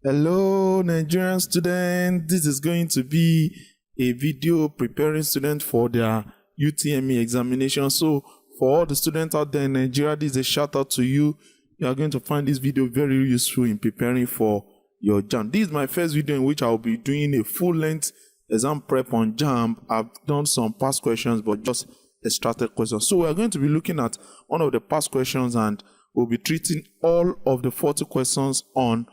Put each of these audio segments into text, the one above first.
Hello Nigerian students, this is going to be a video preparing students for their UTME examination. So for all the students out there in Nigeria, this is a shout out to you. You are going to find this video very useful in preparing for your JAMB. This is my first video in which I will be doing a full-length exam prep on JAMB. I've done some past questions but just extracted questions. So we are going to be looking at one of the past questions and we'll be treating all of the 40 questions on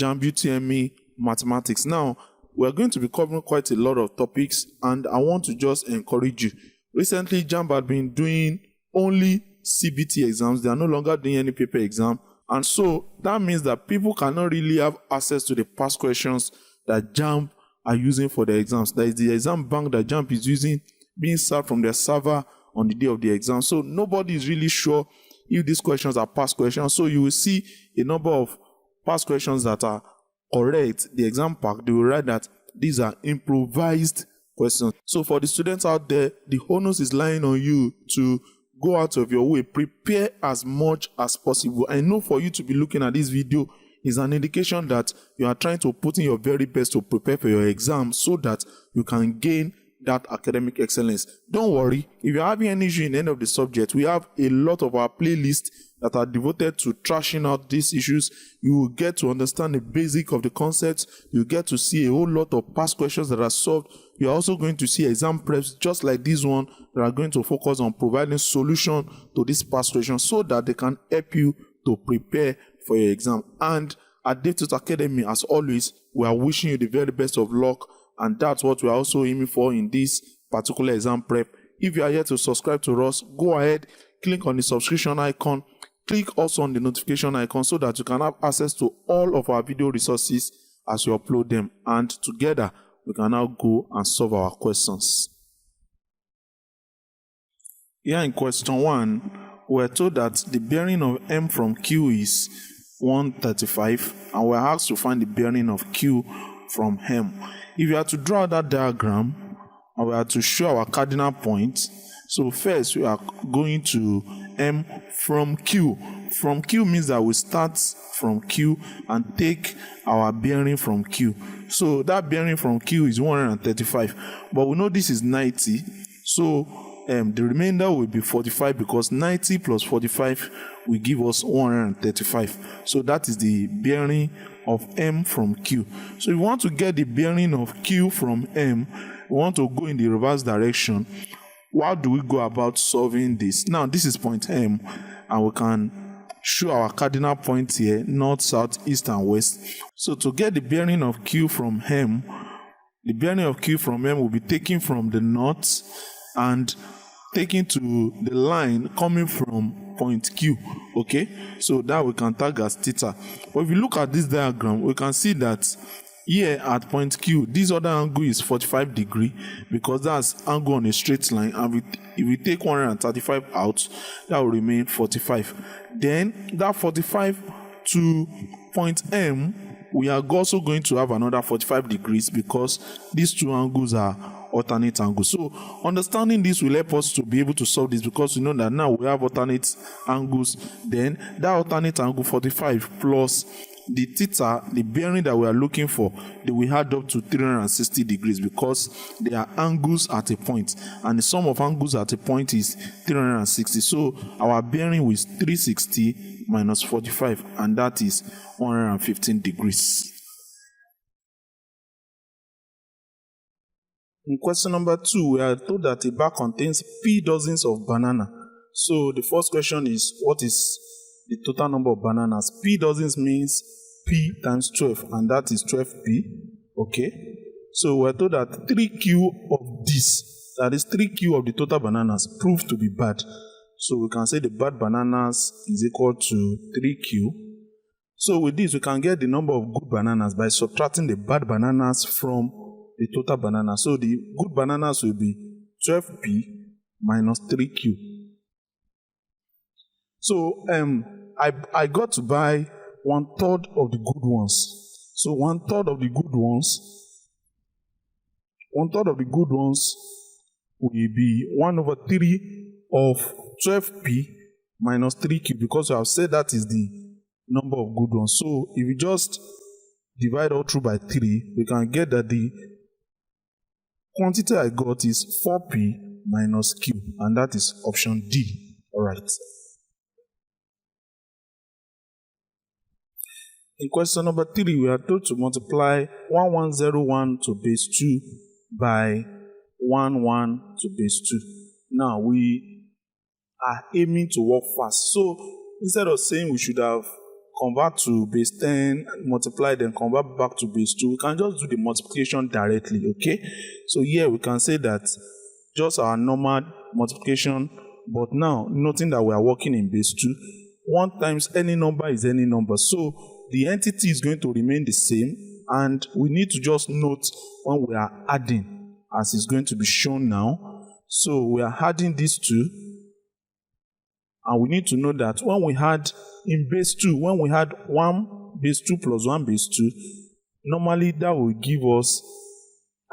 JAMB UTME Mathematics. Now, we're going to be covering quite a lot of topics and I want to just encourage you. Recently, JAMB had been doing only CBT exams. They are no longer doing any paper exam. And so that means that people cannot really have access to the past questions that JAMB are using for the exams. That is the exam bank that JAMB is using being served from their server on the day of the exam. So nobody is really sure if these questions are past questions. So you will see a number of past questions that are correct. The exam pack, they will write that these are improvised questions. So for the students out there, the onus is lying on you to go out of your way, prepare as much as possible. I know for you to be looking at this video is an indication that you are trying to put in your very best to prepare for your exam so that you can gain that academic excellence. Don't worry, if you're having any issue in any of the subjects, we have a lot of our playlists that are devoted to trashing out these issues. You will get to understand the basic of the concepts. You get to see a whole lot of past questions that are solved. You're also going to see exam preps just like this one that are going to focus on providing solution to these past questions so that they can help you to prepare for your exam. And at Davetuts Academy, as always, we are wishing you the very best of luck, and that's what we are also aiming for in this particular exam prep. If you are yet to subscribe to us, go ahead, click on the subscription icon, click also on the notification icon so that you can have access to all of our video resources as we upload them, and together we can now go and solve our questions. Here in question 1, we're told that the bearing of M from Q is 135 and we're asked to find the bearing of Q from M. If you are to draw that diagram and we are to show our cardinal points, so first we are going to M from Q. From Q means that we start from Q and take our bearing from Q. So that bearing from Q is 135, but we know this is 90, so the remainder will be 45 because 90 plus 45 will give us 135. So that is the bearing of M from Q. So if you want to get the bearing of Q from M, we want to go in the reverse direction. How do we go about solving this? Now this is point M and we can show our cardinal points here, north, south, east and west. So to get the bearing of Q from M, the bearing of Q from M will be taken from the north and taken to the line coming from point Q. Okay, so that we can tag as theta. But if you look at this diagram, we can see that here at point Q, this other angle is 45 degrees because that's angle on a straight line, and if we take 135 out, that will remain 45. Then that 45 to point M, we are also going to have another 45 degrees because these two angles are alternate angles. So understanding this will help us to be able to solve this because we know that now we have alternate angles. Then that alternate angle 45 plus the theta, the bearing that we are looking for, they will add up to 360 degrees because they are angles at a point, and the sum of angles at a point is 360. So our bearing is 360 minus 45, and that is 115 degrees. In question number 2, we are told that a bag contains P dozens of bananas. So the first question is, what is the total number of bananas? P dozens means P times 12, and that is 12P. Okay. So we're told that 3Q of this, that is 3Q of the total bananas, proved to be bad. So we can say the bad bananas is equal to 3Q. So with this, we can get the number of good bananas by subtracting the bad bananas from the total banana. So the good bananas will be 12P minus 3Q. So I got to buy 1/3 of the good ones. So 1/3 of the good ones, 1/3 of the good ones will be 1/3 of 12P minus 3Q because I have said that is the number of good ones. So if you just divide all through by 3, we can get that the quantity I got is 4p minus q, and that is option D. Alright. In question number 3, we are told to multiply 1101 to base 2 by 11 to base 2. Now, we are aiming to work fast. So, instead of saying we should have convert to base 10, multiply, then convert back to base 2, we can just do the multiplication directly, okay? So here we can say that just our normal multiplication, but now noting that we are working in base 2, 1 times any number is any number. So the entity is going to remain the same, and we need to just note when we are adding, as is going to be shown now. So we are adding these two, and we need to know that when we had in base 2, when we had 1 base 2 plus 1 base 2, normally that will give us,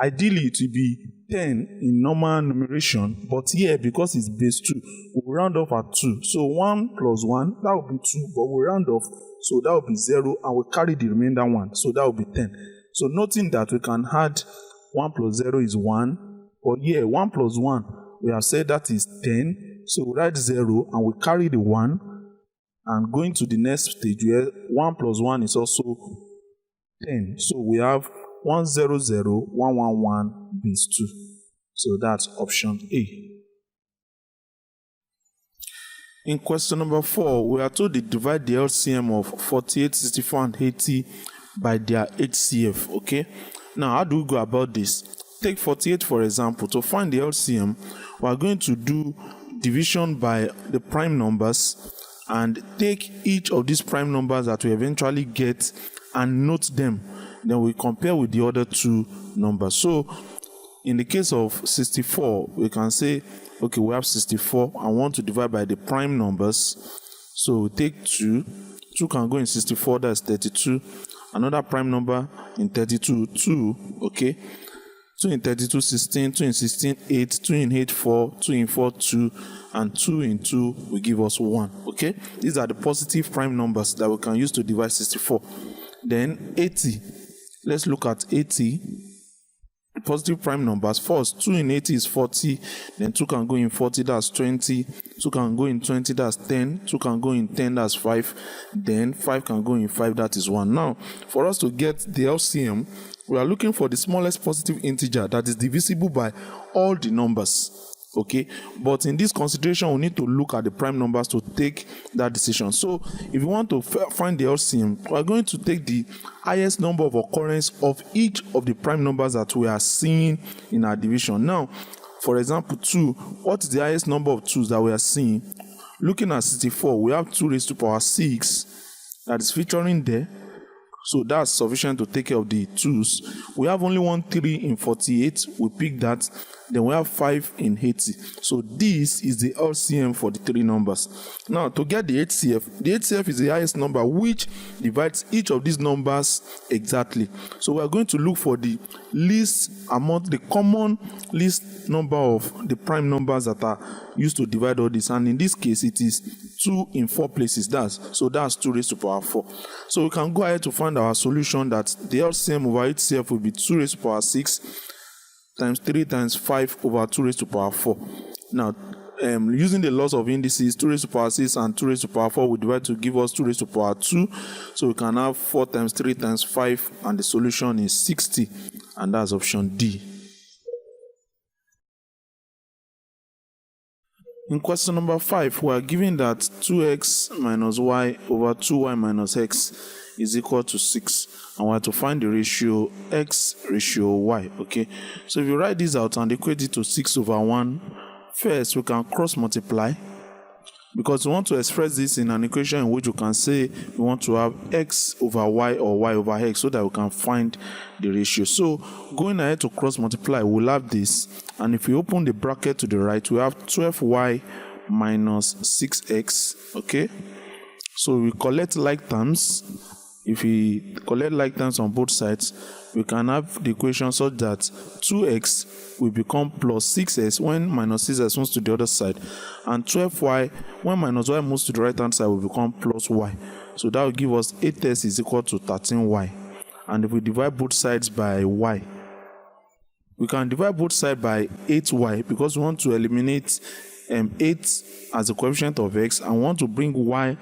ideally it will be 10 in normal numeration, but here because it's base 2, we'll round off at 2. So 1 plus 1, that will be 2, but we'll round off, so that will be 0, and we'll carry the remainder 1, so that will be 10. So noting that we can add 1 plus 0 is 1, but here 1 plus 1, we have said that is 10, so we write 0, and we carry the 1, and going to the next stage where 1 plus 1 is also 10. So we have 100,111 base 2. So that's option A. In question number 4, we are told to divide the LCM of 48, 64, and 80 by their HCF, okay? Now, how do we go about this? Take 48, for example. To find the LCM, we are going to do division by the prime numbers and take each of these prime numbers that we eventually get and note them. Then we compare with the other two numbers. So, in the case of 64, we can say, okay, we have 64 and want to divide by the prime numbers. So we take 2. 2 can go in 64, that's 32. Another prime number in 32, 2, okay. 2 in 32, 16, 2 in 16, 8, 2 in 8, 4, 2 in 4, 2, and 2 in 2 will give us 1, okay. These are the positive prime numbers that we can use to divide 64. Then 80, let's look at 80. Positive prime numbers. First, 2 in 80 is 40, then 2 can go in 40, that's 20, 2 can go in 20, that's 10, 2 can go in 10, that's 5, then 5 can go in 5, that is 1. Now, for us to get the LCM, we are looking for the smallest positive integer that is divisible by all the numbers, okay? But in this consideration, we need to look at the prime numbers to take that decision. So, if you want to find the LCM, we are going to take the highest number of occurrence of each of the prime numbers that we are seeing in our division. Now, for example, 2, what is the highest number of 2s that we are seeing? Looking at 64, we have 2 raised to power 6 that is featuring there. So that's sufficient to take care of the 2s. We have only 1 3 in 48. We pick that. Then we have 5 in 80. So this is the LCM for the 3 numbers. Now, to get the HCF is the highest number which divides each of these numbers exactly. So we are going to look for the least amount, the common least number of the prime numbers that are used to divide all this. And in this case, it is 2 in 4 places. That's 2 raised to power 4. So we can go ahead to find our solution that the LCM over HCF will be 2 raised to power 6 times 3 times 5 over 2 raised to power 4. Now, using the laws of indices, 2 raised to power 6 and 2 raised to power 4 will divide to give us 2 raised to power 2. So we can have 4 times 3 times 5, and the solution is 60, and that's option D. In question number 5, we are given that 2x minus y over 2y minus x is equal to 6, and we have to find the ratio x ratio y, okay. So if you write this out and equate it to 6 over 1, first we can cross multiply, because we want to express this in an equation in which we can say we want to have x over y or y over x, so that we can find the ratio. So going ahead to cross multiply, we'll have this, and if we open the bracket to the right, we have 12y minus 6x, okay. So we collect like terms. If we collect like terms on both sides, we can have the equation such that 2x will become plus 6s when minus 6s moves to the other side, and 12y when minus y moves to the right hand side will become plus y. So that will give us 8s is equal to 13y. and if we divide both sides by y, we can divide both sides by 8y because we want to eliminate 8 as the coefficient of x and want to bring y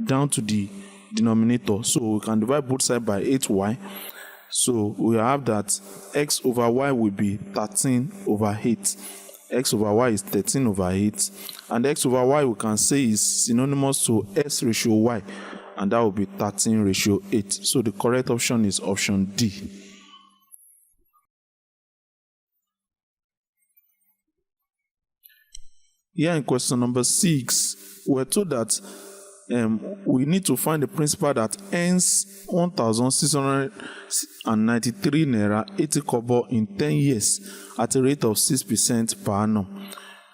down to the denominator. So we can divide both sides by 8y. So we have that x over y will be 13 over 8. X over y is 13 over 8. And x over y we can say is synonymous to s ratio y. And that will be 13 ratio 8. So the correct option is option D. Here in question number 6, we're told that we need to find the principal that earns 1,693 naira 80 kobo in 10 years at a rate of 6% per annum.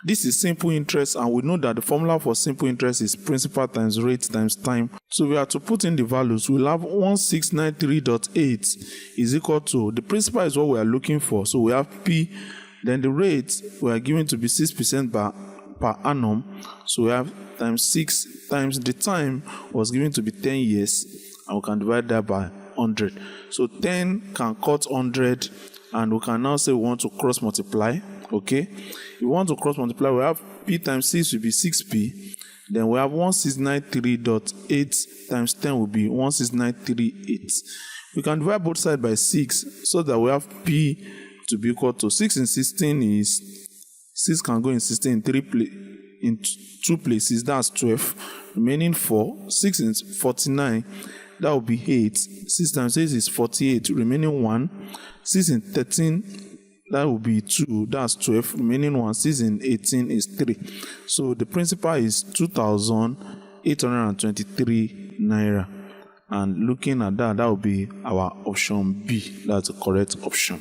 This is simple interest, and we know that the formula for simple interest is principal times rate times time. So we have to put in the values. We'll have 1693.8 is equal to, the principal is what we are looking for, so we have P, then the rate we are given to be 6% per annum, so we have times 6 times the time was given to be 10 years, and we can divide that by 100. So 10 can cut 100, and we can now say we want to cross multiply. Okay, if we want to cross multiply, we have P times 6 will be 6P, then we have 1693.8 times 10 will be 16938. We can divide both sides by 6 so that we have P to be equal to 6 in 16 is 6 can go in 16 in 2 places, that's 12, remaining 4. 6 in 49, that will be 8. 6 times 8 is 48, remaining 1. 6 in 13, that will be 2, that's 12, remaining 1. 6 in 18 is 3. So the principal is 2,823 naira. And looking at that, that will be our option B. That's the correct option.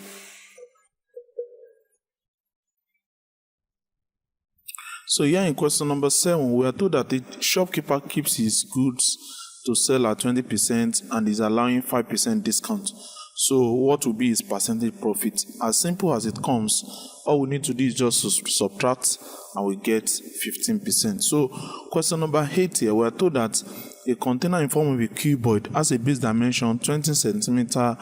So here in question number 7, we are told that the shopkeeper keeps his goods to sell at 20% and is allowing 5% discount. So what will be his percentage profit? As simple as it comes, all we need to do is just to subtract and we get 15%. So question number 8 here, we are told that a container in form of a cuboid has a base dimension 20 centimeter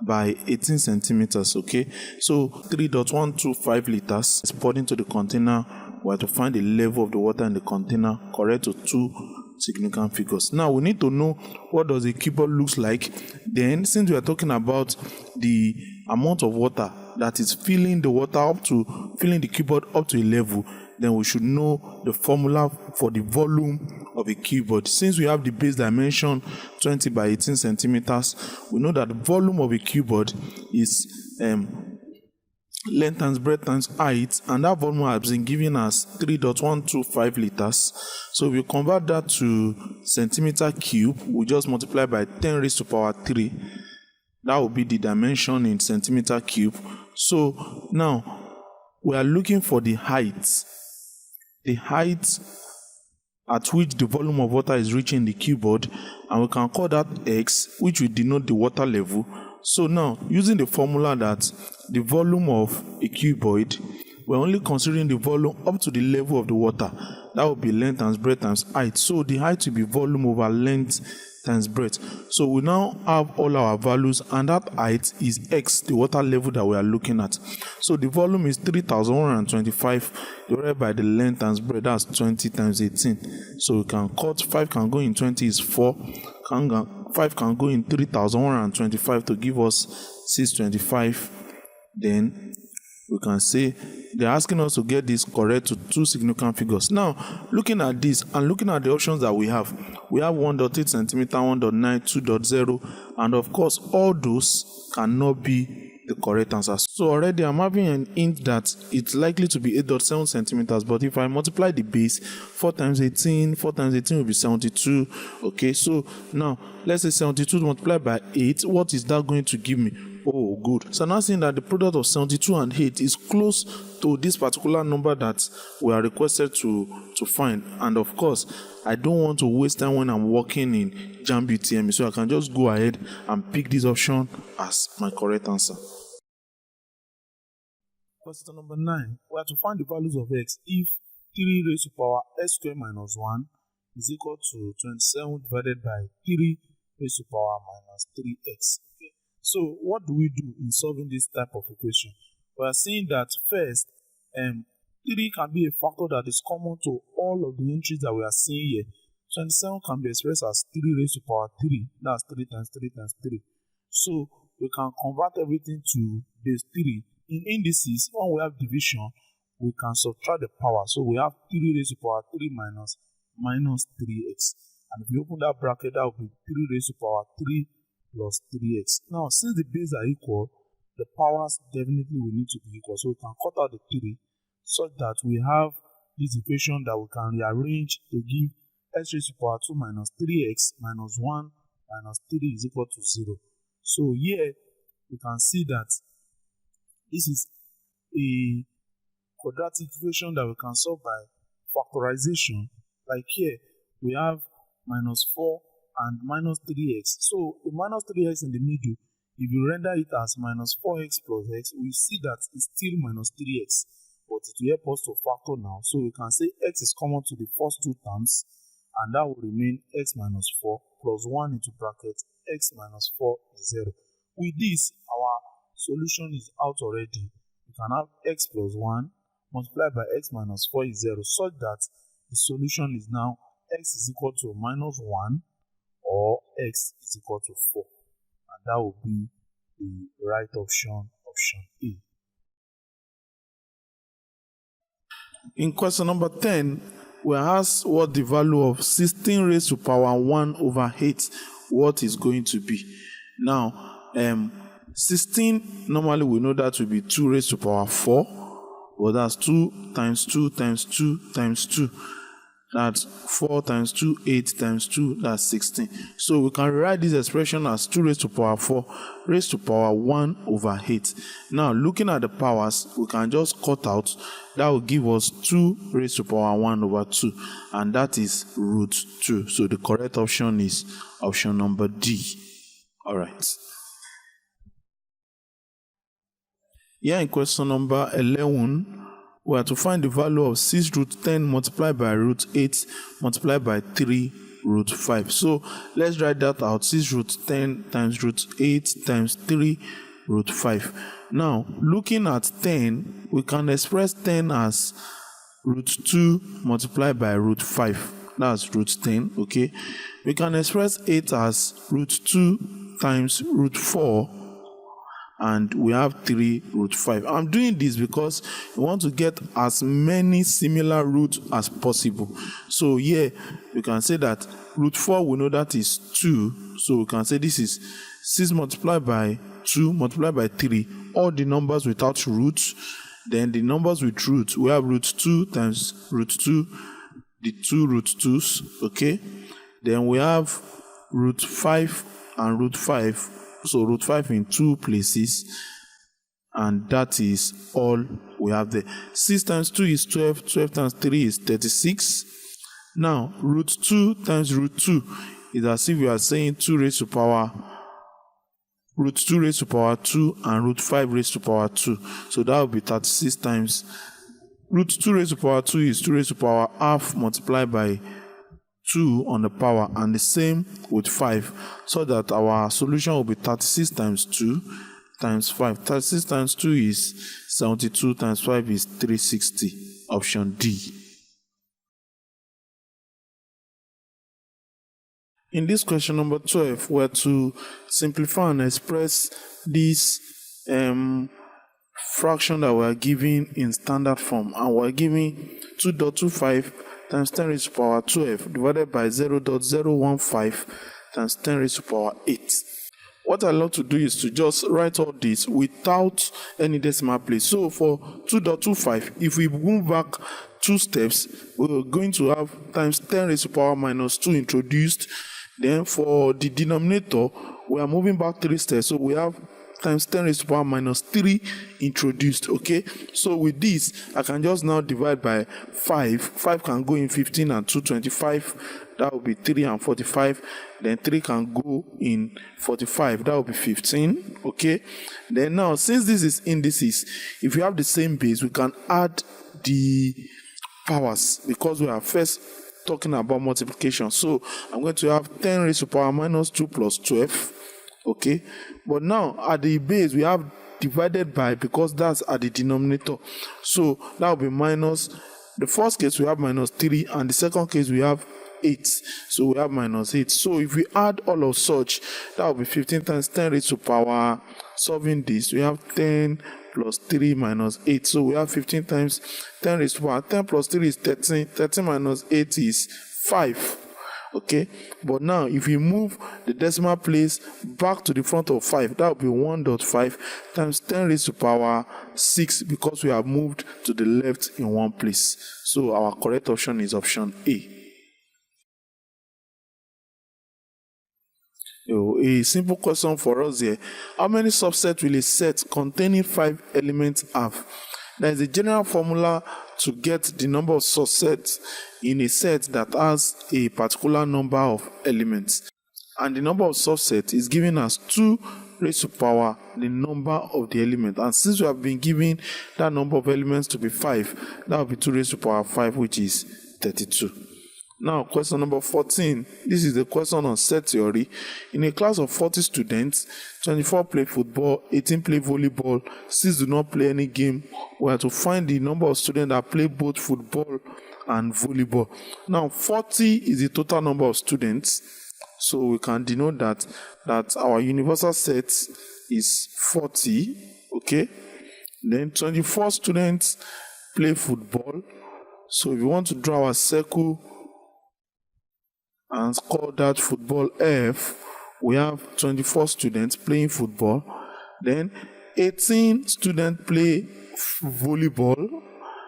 by 18 centimeters. Okay, so 3.125 liters is poured into the container. We have to find the level of the water in the container correct to 2 significant figures. Now we need to know what does a cuboid looks like. Then, since we are talking about the amount of water that is filling the cuboid up to a level, then we should know the formula for the volume of a cuboid. Since we have the base dimension 20 by 18 centimeters, we know that the volume of a cuboid is length times breadth times height, and that volume has been given as 3.125 liters. So if we convert that to centimeter cube, we just multiply by 10 raised to power 3. That will be the dimension in centimeter cube. So now we are looking for the height at which the volume of water is reaching the cuboid, and we can call that x, which will denote the water level. So now, using the formula that the volume of a cuboid, we're only considering the volume up to the level of the water. That will be length times breadth times height. So the height will be volume over length times breadth. So we now have all our values, and that height is x, the water level that we are looking at. So the volume is 3,125 divided by the length times breadth, that's 20 times 18. So we can cut 5 can go in 20 is 4. 5 can go in 3,125 to give us 625. Then we can say they're asking us to get this correct to 2 significant figures. Now, looking at this and looking at the options that we have 1.8 centimeter, 1.9, 2.0, and of course, all those cannot be the correct answers. So already I'm having an hint that it's likely to be 8.7 centimeters, but if I multiply the base, 4 times 18 will be 72. Okay, so now let's say 72 multiplied by 8, what is that going to give me? Oh, good. So now seeing that the product of 72 and 8 is close to this particular number that we are requested to find. And of course, I don't want to waste time when I'm working in JAMB UTME, so I can just go ahead and pick this option as my correct answer. Question number 9. We have to find the values of x if 3 raised to power x squared minus 1 is equal to 27 divided by 3 raised to power minus 3x. Okay. So what do we do in solving this type of equation? We are seeing that first, 3 can be a factor that is common to all of the entries that we are seeing here. 27 can be expressed as 3 raised to power 3. That's 3 times 3 times 3. So we can convert everything to base 3. In indices, when we have division, we can subtract the power. So we have 3 raised to power 3 minus 3x. And if you open that bracket, that will be 3 raised to power 3 plus 3x. Now, since the bases are equal, the powers definitely will need to be equal. So we can cut out the 3 such that we have this equation that we can rearrange to give x raised to power 2 minus 3x minus 1 minus 3 is equal to 0. So here we can see that this is a quadratic equation that we can solve by factorization. Like here, we have minus 4 and minus 3x. So the minus 3x in the middle, if you render it as minus 4x plus x, we see that it's still minus 3x. But it will help us to factor now. So we can say x is common to the first two terms, and that will remain x minus 4 plus 1 into bracket x minus 4 is 0. With this, our solution is out already. We can have x plus 1 multiplied by x minus 4 is 0, such that the solution is now x is equal to minus 1 or x is equal to 4. And that will be the right option, option A. In question number 10, we are asked what the value of 16 raised to power 1 over 8, what is going to be. Now, 16, normally we know that will be 2 raised to power 4, but that's 2 times 2 times 2 times 2. That's 4 times 2, 8 times 2, that's 16. So we can write this expression as 2 raised to power 4 raised to power 1 over 8. Now, looking at the powers, we can just cut out. That will give us 2 raised to power 1 over 2, and that is root 2. So the correct option is option number D. All right. Here in question number 11, we are to find the value of 6 root 10 multiplied by root 8 multiplied by 3 root 5. So let's write that out. 6 root 10 times root 8 times 3 root 5. Now, looking at 10, we can express 10 as root 2 multiplied by root 5. That's root 10, okay? We can express 8 as root 2 times root 4. And we have 3 root 5. I'm doing this because we want to get as many similar roots as possible. So here, we can say that root 4, we know that is 2. So we can say this is 6 multiplied by 2 multiplied by 3. All the numbers without roots. Then the numbers with roots, we have root 2 times root 2, the 2 root 2's, okay? Then we have root 5 and root 5. So root 5 in 2 places, and that is all we have there. 6 times 2 is 12, 12 times 3 is 36. Now, root 2 times root 2 is as if we are saying 2 raised to power, root 2 raised to power 2 and root 5 raised to power 2. So that will be 36 times, root 2 raised to power 2 is 2 raised to power half multiplied by 2 on the power, and the same with 5, so that our solution will be 36 times 2 times 5. 36 times 2 is 72 times 5 is 360. Option D. In this question number 12, we're to simplify and express this fraction that we're giving in standard form, and we're giving 2.25 times 10 raised to power 12 divided by 0.015 times 10 raised to power 8. What I love to do is to just write all this without any decimal place. So for 2.25, if we move back 2 steps, we're going to have times 10 raised to power minus 2 introduced. Then for the denominator, we are moving back 3 steps. So we have times 10 raised to power minus 3 introduced, okay? So with this, I can just now divide by 5. 5 can go in 15 and 2, 25. That will be 3 and 45. Then 3 can go in 45. That will be 15, okay? Then now, since this is indices, if you have the same base, we can add the powers because we are first talking about multiplication. So I'm going to have 10 raised to power minus 2 plus 12. Okay, but now at the base we have divided by, because that's at the denominator, so that will be minus. The first case we have minus 3, and the second case we have 8, so we have minus 8. So if we add all of such, that will be 15 times 10 raised to power. Solving this, we have 10 plus 3 minus 8, so we have 15 times 10 raised to power. 10 plus 3 is 13. 13 minus 8 is 5. Okay, but now if we move the decimal place back to the front of 5, that will be 1.5 times 10 raised to power 6, because we have moved to the left in one place. So our correct option is option A. A simple question for us here. How many subsets will a set containing 5 elements have? There is a general formula to get the number of subsets in a set that has a particular number of elements. And the number of subsets is given as 2 raised to power the number of the element. And since we have been given that number of elements to be 5, that will be 2 raised to power 5, which is 32. Now, question number 14. This is the question on set theory. In a class of 40 students, 24 play football, 18 play volleyball, 6 do not play any game. We are to find the number of students that play both football and volleyball. Now, 40 is the total number of students. So we can denote that our universal set is 40. Okay. Then 24 students play football. So if you want to draw a circle and call that football F, we have 24 students playing football. Then 18 students play volleyball,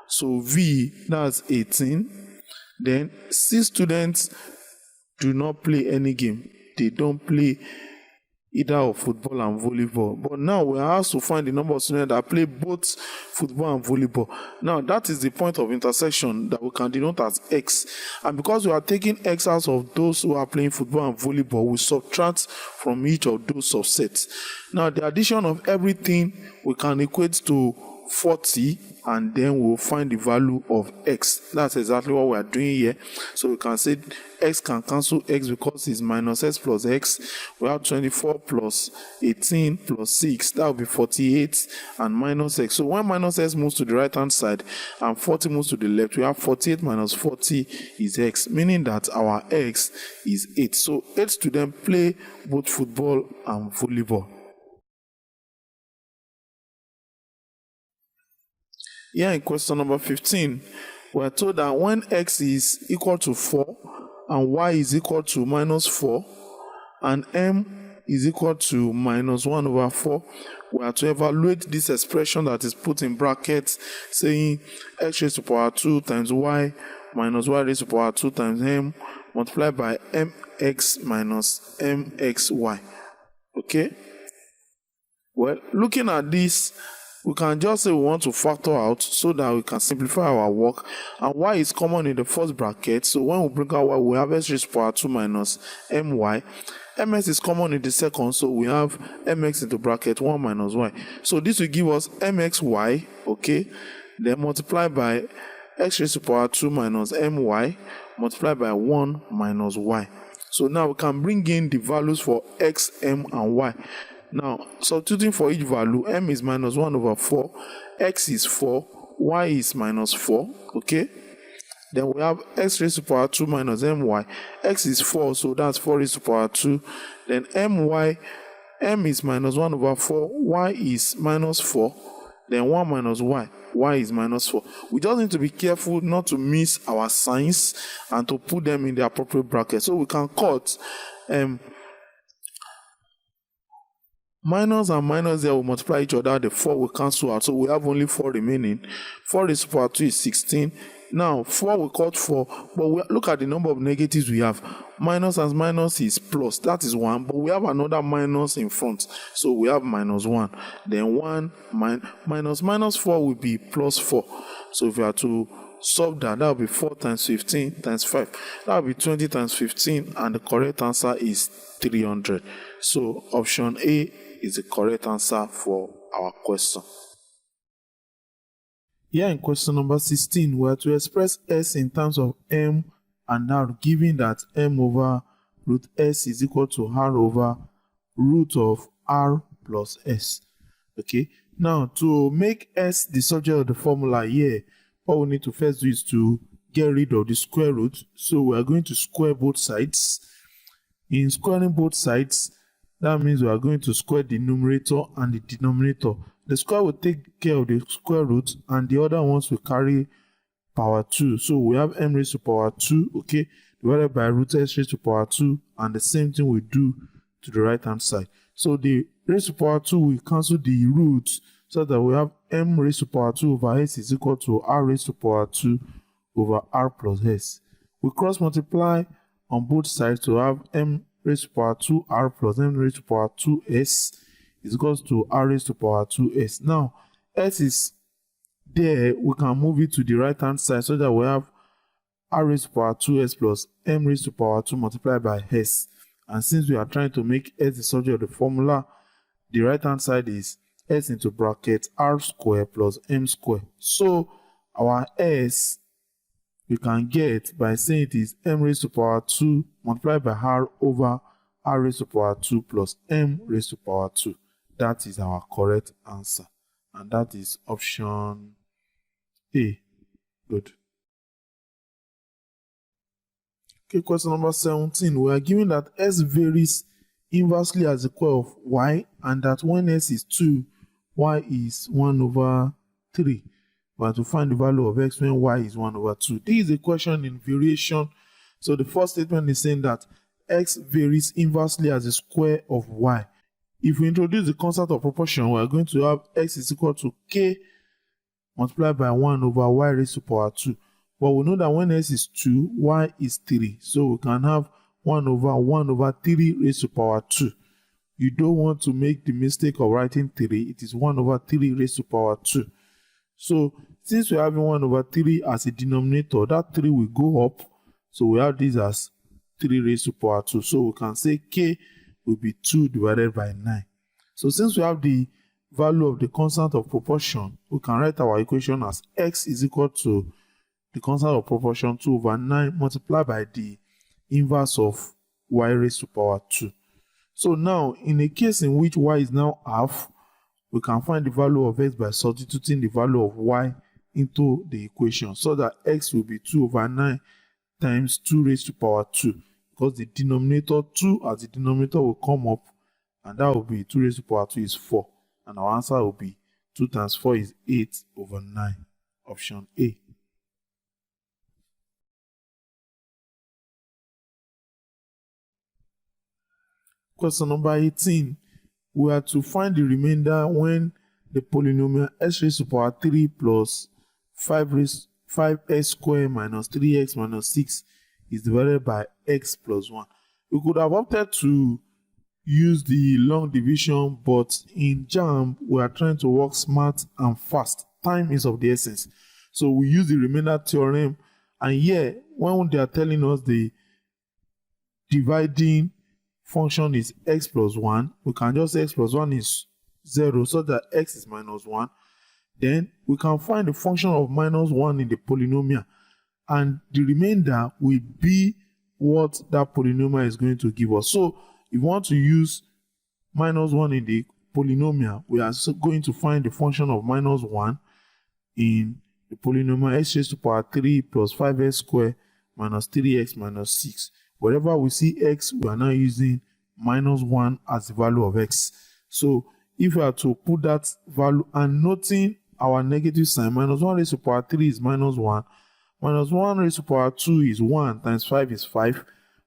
so V, that's 18. Then 6 students do not play any game. They don't play either of football and volleyball. But now we are asked to find the number of students that play both football and volleyball. Now that is the point of intersection that we can denote as X. And because we are taking X out of those who are playing football and volleyball, we subtract from each of those subsets. Now the addition of everything we can equate to 40, and then we'll find the value of X. That's exactly what we are doing here. So we can say X can cancel X because it's minus X plus X. We have 24 plus 18 plus 6. That will be 48 and minus X. So when minus X moves to the right hand side and 40 moves to the left, we have 48 minus 40 is X, meaning that our X is 8. So 8 students play both football and volleyball. Here in question number 15, we are told that when X is equal to 4 and Y is equal to minus 4 and M is equal to minus 1 over 4, we are to evaluate this expression that is put in brackets saying X raised to power 2 times Y minus Y raised to power 2 times M multiplied by MX minus MXY. Okay? Well, looking at this, we can just say we want to factor out so that we can simplify our work. And Y is common in the first bracket. So when we bring out Y, we have X raised to power 2 minus MY. MS is common in the second. So we have MX into bracket 1 minus Y. So this will give us MXY. Okay. Then multiply by X raised to power 2 minus MY. Multiplied by 1 minus Y. So now we can bring in the values for X, M, and Y. Now, substituting for each value, M is minus 1 over 4, X is 4, Y is minus 4, okay? Then we have X raised to power 2 minus MY. X is 4, so that's 4 raised to power 2. Then MY, M is minus 1 over 4, Y is minus 4. Then 1 minus Y, Y is minus 4. We just need to be careful not to miss our signs and to put them in the appropriate bracket. So we can cut minus and minus there will multiply each other. The 4 will cancel out. So we have only 4 remaining. 4 raised to power 2 is 16. Now 4 will cut 4. But look at the number of negatives we have. Minus and minus is plus. That is 1. But we have another minus in front. So we have minus 1. Then 1 minus 4 will be plus 4. So if we are to solve that will be 4 times 15 times 5. That will be 20 times 15. And the correct answer is 300. So option A is the correct answer for our question. Here in question number 16, we are to express S in terms of M and R, given that M over root S is equal to R over root of r plus s. Okay, now to make s the subject of the formula here, what we need to first do is to get rid of the square root. So we are going to square both sides. In squaring both sides, that means we are going to square the numerator and the denominator. The square will take care of the square root and the other ones will carry power 2. So we have m raised to power 2, okay, divided by root s raised to power 2, and the same thing we do to the right hand side. So the raised to power 2 will cancel the roots so that we have m raised to power 2 over s is equal to r raised to power 2 over r plus s. We cross multiply on both sides to have m raised to power 2 r plus m raised to power 2 s is equal to r raised to power 2 s. Now s is there, we can move it to the right hand side so that we have r raised to power 2s plus m raised to power 2 multiplied by s. And since we are trying to make s the subject of the formula, the right hand side is s into bracket r square plus m square. So our s we can get by saying it is m raised to power 2 multiplied by r over r raised to power 2 plus m raised to power 2. That is our correct answer. And that is option A. Good. Okay, question number 17. We are given that s varies inversely as the square of y, and that when s is 2, y is 1 over 3. We have to find the value of x when y is 1 over 2. This is a question in variation. So the first statement is saying that x varies inversely as the square of y. If we introduce the constant of proportion, we are going to have x is equal to k multiplied by 1 over y raised to power 2. But we know that when s is 2, y is 3. So we can have 1 over 3 raised to power 2. You don't want to make the mistake of writing 3. It is 1 over 3 raised to power 2. So since we're having 1 over 3 as a denominator, that 3 will go up. So we have this as 3 raised to power 2. So we can say k will be 2 divided by 9. So since we have the value of the constant of proportion, we can write our equation as x is equal to the constant of proportion 2 over 9 multiplied by the inverse of y raised to power 2. So now, in a case in which y is now half, we can find the value of x by substituting the value of y into the equation, so that x will be 2 over 9 times 2 raised to power 2, because the denominator 2 as the denominator will come up, and that will be 2 raised to power 2 is 4, and our answer will be 2 times 4 is 8 over 9, option A. Question number 18. We are to find the remainder when the polynomial s raised to power 3 plus 5s squared minus 3x minus 6 is divided by x plus 1. We could have opted to use the long division, but in JAMB, we are trying to work smart and fast. Time is of the essence. So we use the remainder theorem, and here, when they are telling us the dividing function is x plus 1, we can just say x plus 1 is 0, so that x is minus 1. Then we can find the function of minus 1 in the polynomial, and the remainder will be what that polynomial is going to give us. So if we want to use minus 1 in the polynomial, we are going to find the function of minus 1 in the polynomial x raised to power 3 plus 5x squared minus 3x minus 6. Wherever we see x, we are now using minus 1 as the value of x. So if we are to put that value and noting our negative sign, minus 1 raised to power 3 is minus 1, minus 1 raised to power 2 is 1 times 5 is 5,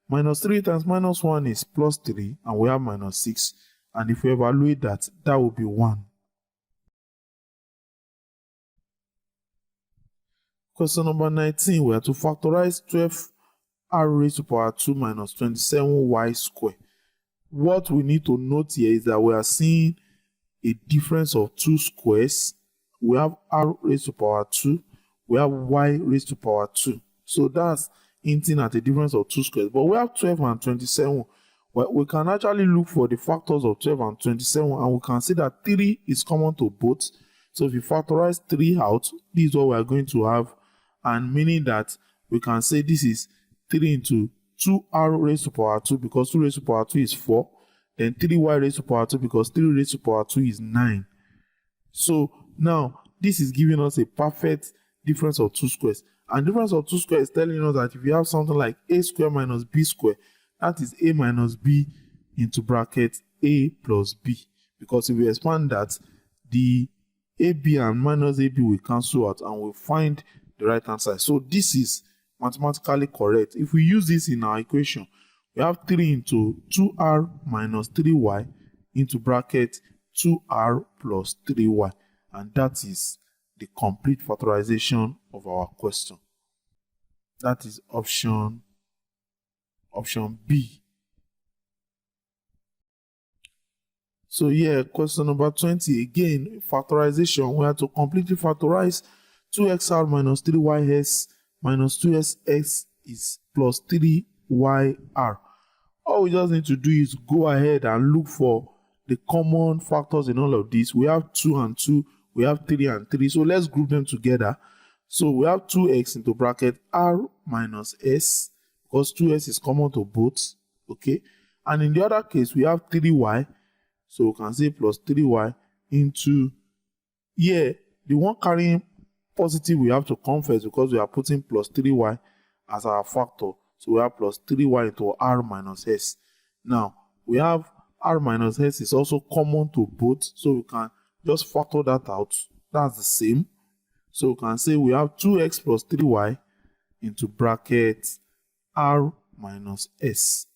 minus 3 times minus 1 is plus 3, and we have minus 6. And if we evaluate that, that will be 1. Question number 19, we are to factorize 12r raised to power 2 minus 27y squared. What we need to note here is that we are seeing a difference of 2 squares. We have r raised to power 2, we have y raised to power 2. So that's hinting at a difference of 2 squares. But we have 12 and 27. Well, we can actually look for the factors of 12 and 27, and we can see that 3 is common to both. So if you factorize 3 out, this is what we are going to have, and meaning that we can say this is 3 into 2r raised to power 2, because 2 raised to power 2 is 4. then 3y raised to power 2 because 3 raised to power 2 is 9. So now this is giving us a perfect difference of two squares. And difference of two squares is telling us that if you have something like a square minus b square, that is a minus b into bracket a plus b. Because if we expand that, the ab and minus ab will cancel out and we'll find the right hand side. So this is mathematically correct. If we use this in our equation, we have 3 into 2r minus 3y into bracket 2r plus 3y. And that is the complete factorization of our question. That is option B. So here, question number 20. Again, factorization. We have to completely factorize 2xr minus 3yx minus 2sx is plus 3yr. All we just need to do is go ahead and look for the common factors in all of this. We have 2 and 2. We have 3 and 3. So let's group them together. So we have 2x into bracket r minus s, because 2s is common to both. Okay. And in the other case, we have 3y. So we can say plus 3y into, here, the one carrying positive we have to come first because we are putting plus 3y as our factor. So we have plus 3y into r minus s. Now, we have r minus s is also common to both. So we can just factor that out. That's the same. So we can say we have 2x plus 3y into bracket r minus s.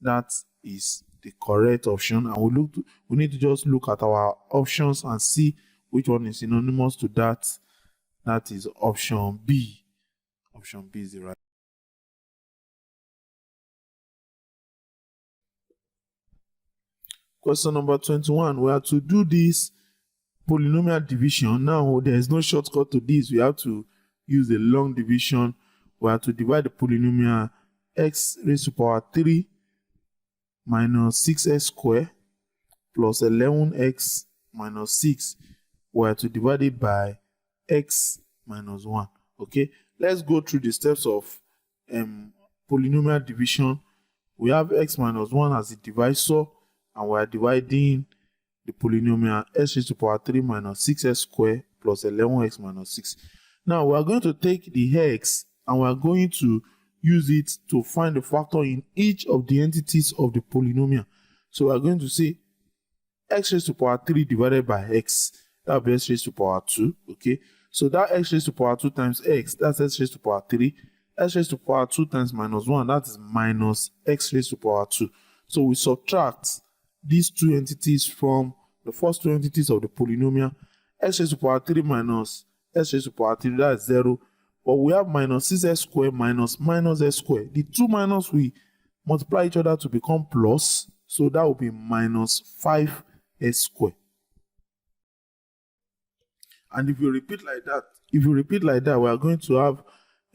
That is the correct option. And we need to just look at our options and see which one is synonymous to that. That is option B. Option B is the right. Question number 21. We have to do this polynomial division. Now there is no shortcut to this. We have to use a long division. We have to divide the polynomial x raised to power 3 minus 6x squared plus 11x minus 6. We have to divide it by x minus 1. Okay, let's go through the steps of polynomial division. We have x minus 1 as the divisor, and we are dividing the polynomial x raised to power 3 minus 6x squared plus 11x minus 6. Now we are going to take the x and we are going to use it to find the factor in each of the entities of the polynomial. So we are going to say x raised to power 3 divided by x. That will be x raised to power 2. Okay, so that x raised to power 2 times x, that's x raised to power 3. X raised to power 2 times minus 1, that is minus x raised to power 2. So we subtract these two entities from the first two entities of the polynomial. X raised to power 3 minus x raised to power 3, that is 0. But we have minus 6x squared minus x squared. The two minus we multiply each other to become plus. So that will be minus 5x squared. And if you repeat like that, we are going to have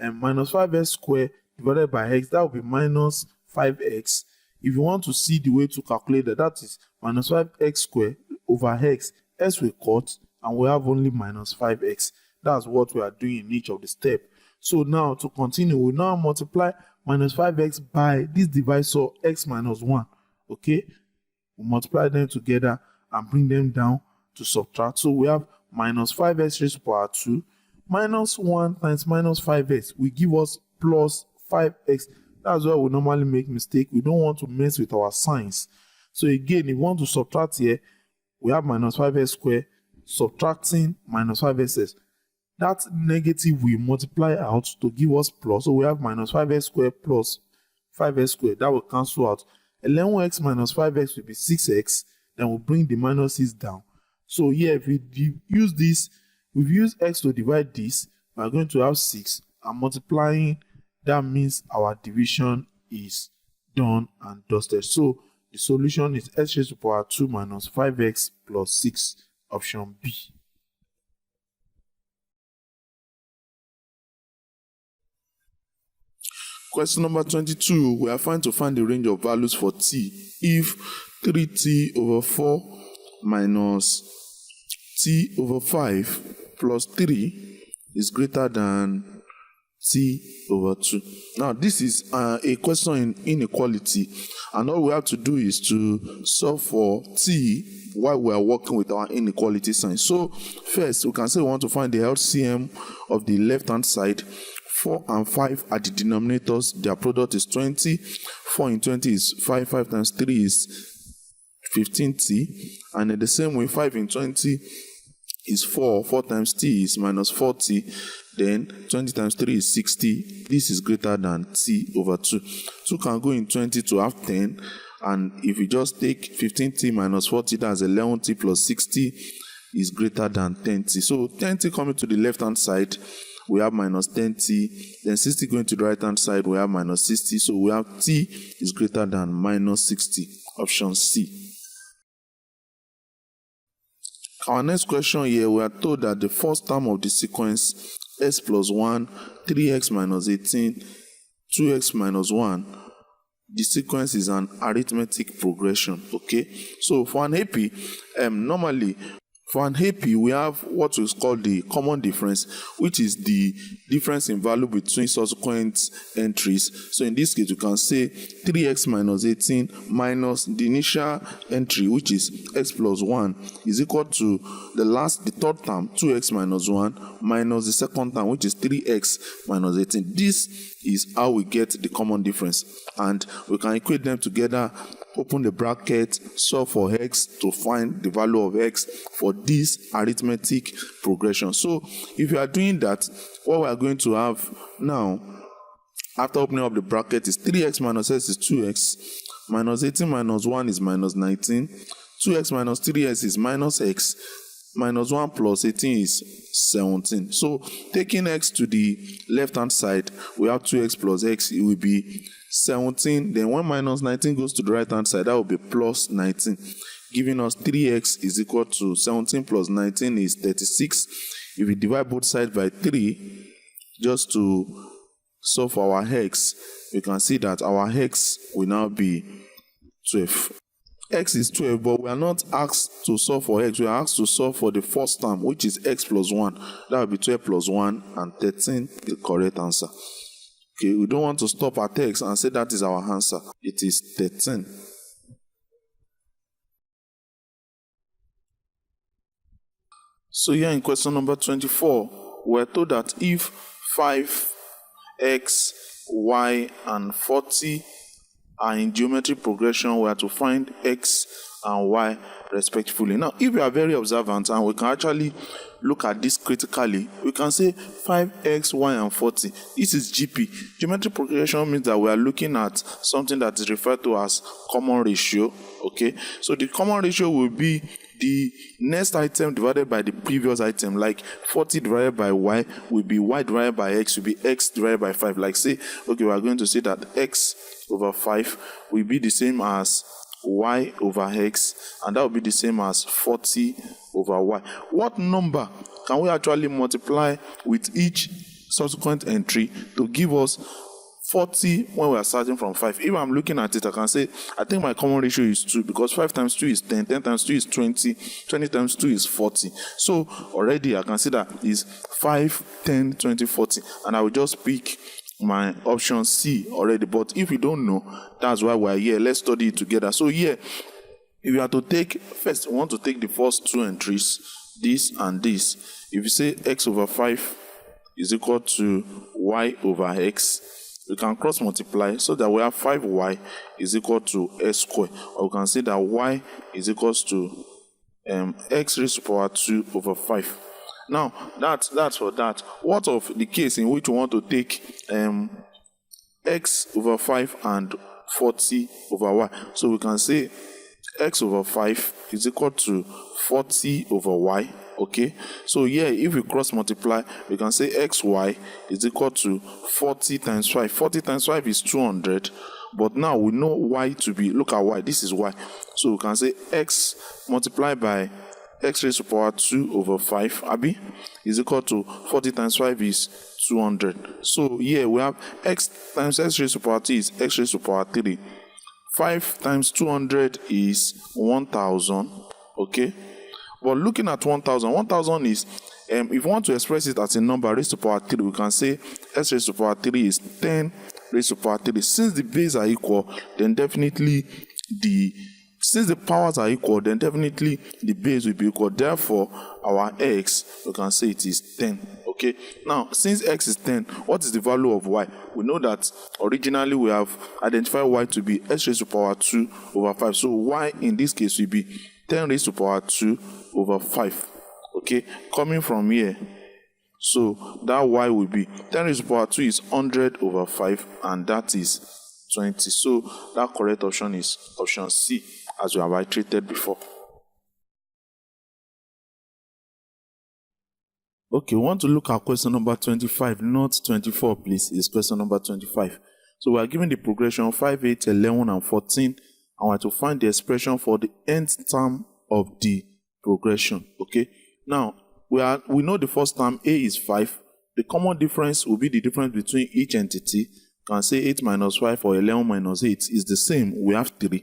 minus 5x squared divided by x. That will be minus 5x. If you want to see the way to calculate that, that is minus 5x squared over x. S will cut and we have only minus 5x. That's what we are doing in each of the steps. So now to continue, we now multiply minus 5x by this divisor x minus 1. Okay, we multiply them together and bring them down to subtract. So we have minus 5x raised to power 2 minus 1 times minus 5x will give us plus 5x. That's why we normally make mistake. We don't want to mess with our signs. So again, if we want to subtract here, we have minus 5x squared subtracting minus 5x. That negative we multiply out to give us plus. So we have minus 5x squared plus 5x squared. That will cancel out. 11x minus 5x will be 6x. Then we'll bring the minuses down. So here, if we use this, we've used x to divide this, we are going to have 6. And multiplying, that means our division is done and dusted. So the solution is x raised to power 2 minus 5x plus 6, option B. Question number 22. We are trying to find the range of values for t if 3t over 4 minus t over 5 plus 3 is greater than t over 2. Now, this is a question in inequality, and all we have to do is to solve for t while we are working with our inequality sign. So, first, we can say we want to find the LCM of the left-hand side. 4 and 5 are the denominators. Their product is 20. 4 in 20 is 5. 5 times 3 is 15t. And in the same way, 5 in 20 is 4. 4 times t is minus 40. Then 20 times 3 is 60. This is greater than t over 2. 2 can go in 20 to have 10. And if you just take 15t minus 40, that's 11t plus 60 is greater than 10t. So 10t coming to the left-hand side, we have minus 10t. Then 60 going to the right-hand side, we have minus 60. So we have t is greater than minus 60. Option C. Our next question here, we are told that the first term of the sequence x plus 1, 3x minus 18, 2x minus 1, the sequence is an arithmetic progression, okay? So for an AP, normally, for an AP, we have what is called the common difference, which is the difference in value between subsequent entries. So in this case, you can say 3x minus 18 minus the initial entry, which is x plus 1, is equal to the third term, 2x minus 1, minus the second term, which is 3x minus 18. This is how we get the common difference. And we can equate them together, open the bracket, solve for x to find the value of x for this arithmetic progression. So if you are doing that, what we are going to have now, after opening up the bracket, is 3x minus x is 2x, minus 18 minus 1 is minus 19, 2x minus 3x is minus x, minus 1 plus 18 is 17. So taking x to the left-hand side, we have 2x plus x, it will be 17. Then when minus 19 goes to the right-hand side, that will be plus 19, giving us 3x is equal to 17 plus 19 is 36. If we divide both sides by 3, just to solve for our x, we can see that our x will now be 12. X is 12, but we are not asked to solve for x. We are asked to solve for the first term, which is x plus 1. That will be 12 plus 1, and 13, the correct answer. Okay, we don't want to stop at x and say that is our answer. It is 13. So here in question number 24, we're told that if 5x, y, and 40 are in geometric progression, we are to find x and y respectively. Now, if we are very observant and we can actually look at this critically, we can say 5x, y, and 40. This is GP. Geometric progression means that we are looking at something that is referred to as common ratio. Okay, so the common ratio will be the next item divided by the previous item. Like 40 divided by y will be y divided by x, will be x divided by 5. Like say, okay, we are going to say that x over 5 will be the same as y over x, and that will be the same as 40 over y. What number can we actually multiply with each subsequent entry to give us 40 when we are starting from 5? If I'm looking at it, I can say, I think my common ratio is 2, because 5 times 2 is 10, 10 times 2 is 20, 20 times 2 is 40. So already I can see that is 5, 10, 20, 40, and I will just pick my option C already. But if you don't know, that's why we're here. Let's study it together. So here, if you have to take, first we want to take the first two entries, this and this. If you say x over 5 is equal to y over x, we can cross multiply so that we have 5y is equal to s squared. Or we can say that y is equal to x raised to power 2 over 5. Now, that's for that. What of the case in which we want to take x over 5 and 40 over y? So we can say x over 5 is equal to 40 over y. Okay, so here if we cross multiply, we can say xy is equal to 40 times 5. 40 times 5 is 200, but now we know y to be, look at y, this is y. So we can say x multiplied by x raised to power 2 over 5, Abi, is equal to 40 times 5 is 200. So here we have x times x raised to power 2 is x raised to power 3. 5 times 200 is 1000. Okay, but looking at 1000, 1000 is if you want to express it as a number raised to power 3, we can say x raised to power 3 is 10 raised to power 3. Since the base are equal, then definitely since the powers are equal, then definitely the base will be equal. Therefore, our x, we can say it is 10. Okay. Now, since x is 10, what is the value of y? We know that originally we have identified y to be x raised to power 2 over 5. So y in this case will be 10 raised to power 2 over 5. Okay. Coming from here, so that y will be 10 raised to power 2 is 100 over 5, and that is 20. So that correct option is option C, as we have iterated before. Okay, we want to look at question number 25, not 24, please. It's question number 25. So we are given the progression 5, 8, 11, and 14, and we have to find the expression for the nth term of the progression. Okay. Now, we know the first term, A is 5. The common difference will be the difference between each entity. You can say 8 minus 5 or 11 minus 8 is the same. We have 3.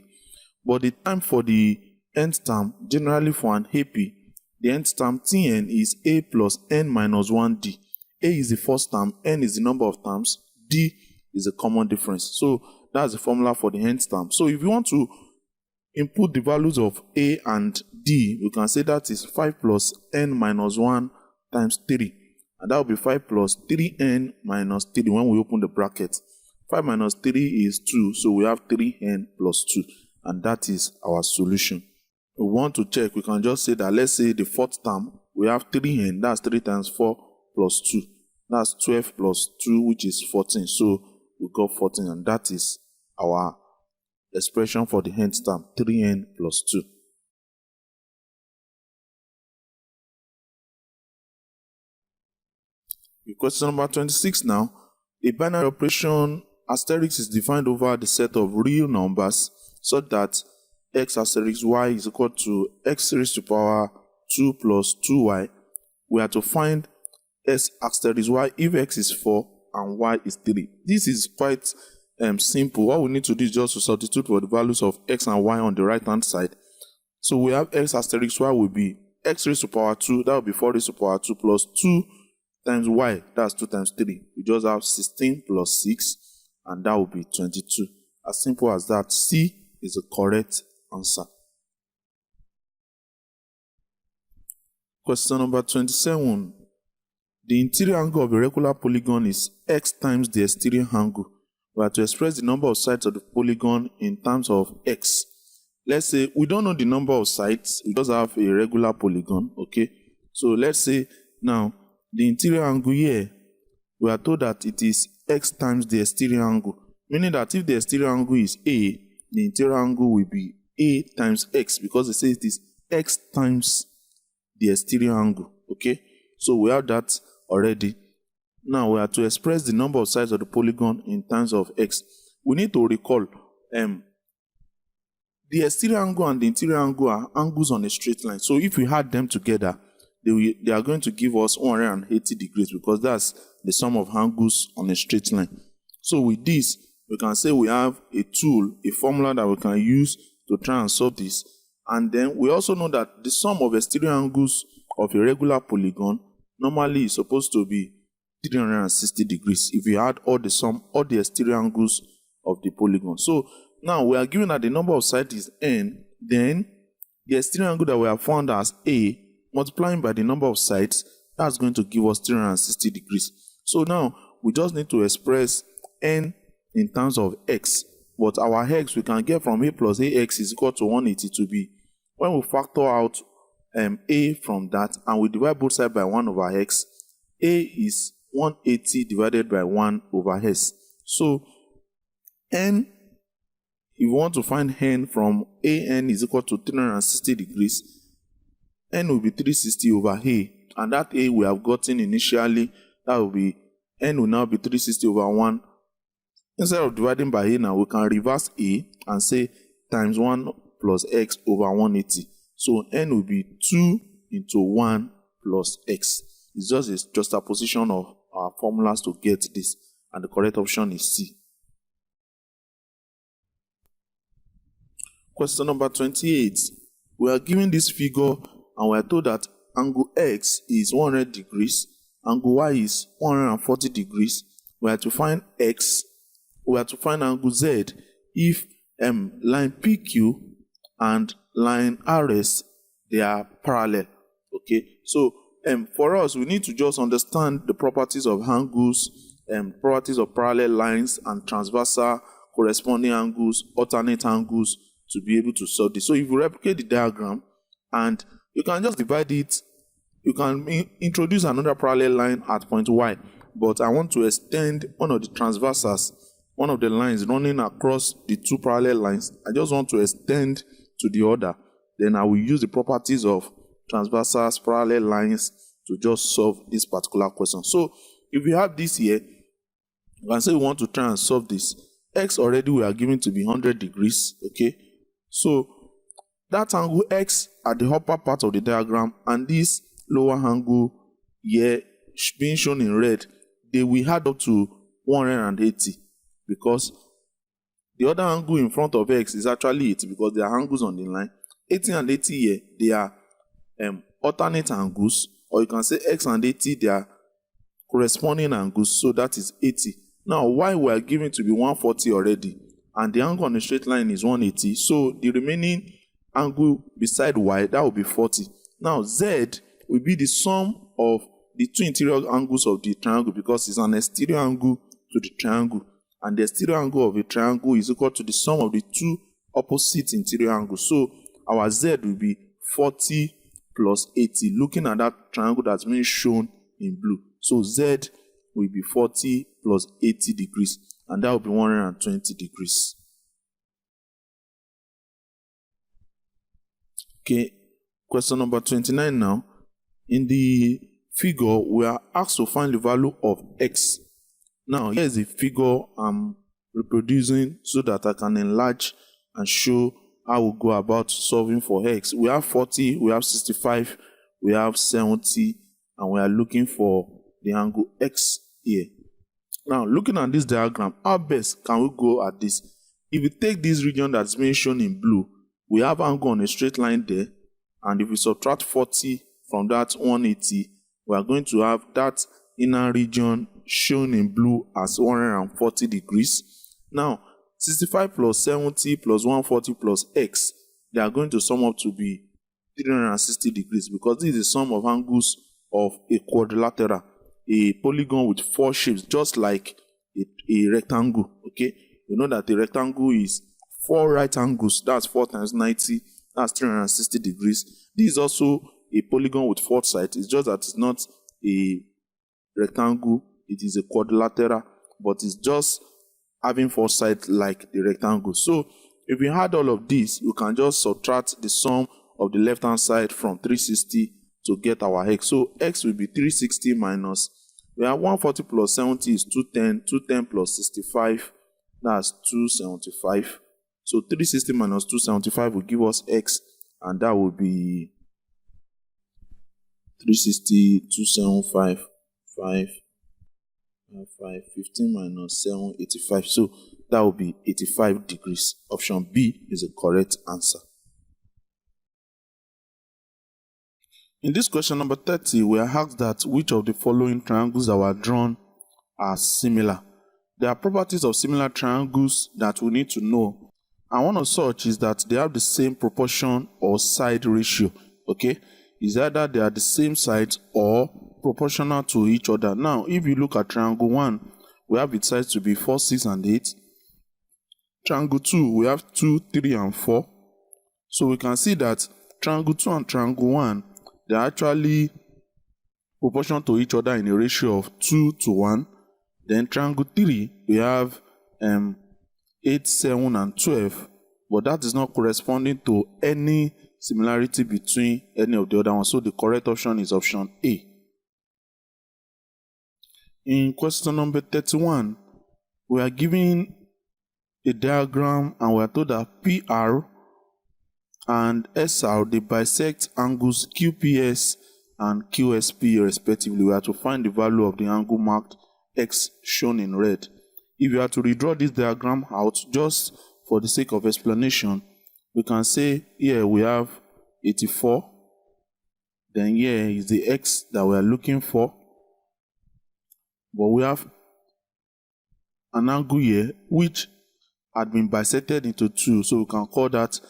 But the time for the nth term, generally for an AP, the nth term Tn is A plus n minus 1d. A is the first term, n is the number of terms, d is the common difference. So that's the formula for the nth term. So if you want to input the values of A and D, we can say that is 5 plus n minus 1 times 3. And that will be 5 plus 3n minus 3 when we open the bracket. 5 minus 3 is 2, so we have 3n plus 2. And that is our solution. If we want to check, we can just say that, let's say the fourth term, we have 3n, that's 3 times 4 plus 2. That's 12 plus 2, which is 14. So we got 14, and that is our expression for the nth term, 3n plus 2. Question number 26 now. A binary operation asterisk is defined over the set of real numbers such that x asterisk y is equal to x raised to power 2 plus 2y. We have to find s asterisk y if x is 4 and y is 3. This is quite simple. What we need to do is just to substitute for the values of x and y on the right hand side. So we have x asterisk y will be x raised to power 2, that will be 4 raised to power 2 plus 2 times y, that's 2 times 3. We just have 16 plus 6, and that will be 22. As simple as that. C is the correct answer. Question number 27. The interior angle of a regular polygon is x times the exterior angle. We have to express the number of sides of the polygon in terms of x. Let's say we don't know the number of sides, we just have a regular polygon, okay? So let's say now the interior angle here, we are told that it is x times the exterior angle, meaning that if the exterior angle is A, the interior angle will be A times x, because they say it is x times the exterior angle, okay? So we have that already. Now we have to express the number of sides of the polygon in terms of x. We need to recall the exterior angle and the interior angle are angles on a straight line. So if we add them together, they are going to give us 180 degrees, because that's the sum of angles on a straight line. So with this, we can say we have a tool, a formula that we can use to try and solve this. And then we also know that the sum of exterior angles of a regular polygon normally is supposed to be 360 degrees if you add all the exterior angles of the polygon. So now we are given that the number of sides is n, then the exterior angle that we have found as A multiplying by the number of sides, that's going to give us 360 degrees. So now we just need to express n in terms of x, but our x we can get from a plus ax is equal to 180 to b. When we factor out a from that and we divide both sides by 1 over x, a is 180 divided by 1 over s. So n, if we want to find n from an is equal to 360 degrees, n will be 360 over a, and that a we have gotten initially, that will be, n will now be 360 over 1. Instead of dividing by a now, we can reverse a and say times 1 plus x over 180. So n will be 2 into 1 plus x. It's just a juxtaposition of our formulas to get this, and the correct option is C. Question number 28. We are given this figure and we are told that angle X is 100 degrees, angle Y is 140 degrees. We have to find X, we have to find angle Z if line PQ and line RS, they are parallel. Okay, so for us, we need to just understand the properties of angles, properties of parallel lines and transversal corresponding angles, alternate angles, to be able to solve this. So if you replicate the diagram, and you can just divide it, you can introduce another parallel line at point Y, but I want to extend one of the transversals, one of the lines running across the two parallel lines. I just want to extend to the other. Then I will use the properties of transversals, parallel lines to just solve this particular question. So if we have this here, you can say we want to try and solve this. X already we are given to be 100 degrees. Okay, so that angle X at the upper part of the diagram and this lower angle here being shown in red, they will add up to 180, because the other angle in front of X is actually 80, because there are angles on the line. 80 and 80 here, they are alternate angles, or you can say X and 80, they are corresponding angles, so that is 80. Now, Y we are given to be 140 already, and the angle on the straight line is 180, so the remaining angle beside Y, that will be 40. Now, Z will be the sum of the two interior angles of the triangle, because it's an exterior angle to the triangle, and the exterior angle of a triangle is equal to the sum of the two opposite interior angles. So our Z will be 40 plus 80, looking at that triangle that's been shown in blue. So Z will be 40 plus 80 degrees, and that will be 120 degrees. Okay, question number 29 now. In the figure, we are asked to find the value of X. Now, here is the figure I'm reproducing so that I can enlarge and show how we go about solving for X. We have 40, we have 65, we have 70, and we are looking for the angle X here. Now, looking at this diagram, how best can we go at this? If we take this region that's being shown in blue, we have angle on a straight line there, and if we subtract 40 from that 180, we are going to have that inner region shown in blue as 140 degrees. Now, 65 plus 70 plus 140 plus X, they are going to sum up to be 360 degrees, because this is the sum of angles of a quadrilateral, a polygon with four shapes, just like a rectangle. Okay, you know that a rectangle is 4 right angles, that's 4 times 90, that's 360 degrees. This is also a polygon with 4 sides. It's just that it's not a rectangle, it is a quadrilateral, but it's just having 4 sides like the rectangle. So if we add all of this, we can just subtract the sum of the left hand side from 360 to get our X. So X will be 360 minus, we have 140 plus 70 is 210, 210 plus 65, that's 275. So 360 minus 275 will give us X, and that will be 360, 275, 15 minus 7, 85. So that will be 85 degrees. Option B is the correct answer. In this question number 30, we are asked that which of the following triangles that were drawn are similar. There are properties of similar triangles that we need to know. And one of such is that they have the same proportion or side ratio. Okay? It's either they are the same sides or proportional to each other. Now, if you look at triangle 1, we have its sides to be 4, 6, and 8. Triangle 2, we have 2, 3, and 4. So we can see that triangle 2 and triangle 1, they are actually proportional to each other in a ratio of 2 to 1. Then triangle 3, we have 8, 7, and 12, but that is not corresponding to any similarity between any of the other ones. So the correct option is option A. In question number 31, we are given a diagram and we are told that PR and SR, they bisect angles QPS and QSP respectively. We have to find the value of the angle marked X shown in red. If you are to redraw this diagram out, just for the sake of explanation, we can say here we have 84, Then here is the x that we are looking for. But we have an angle here which had been bisected into two. So we can call that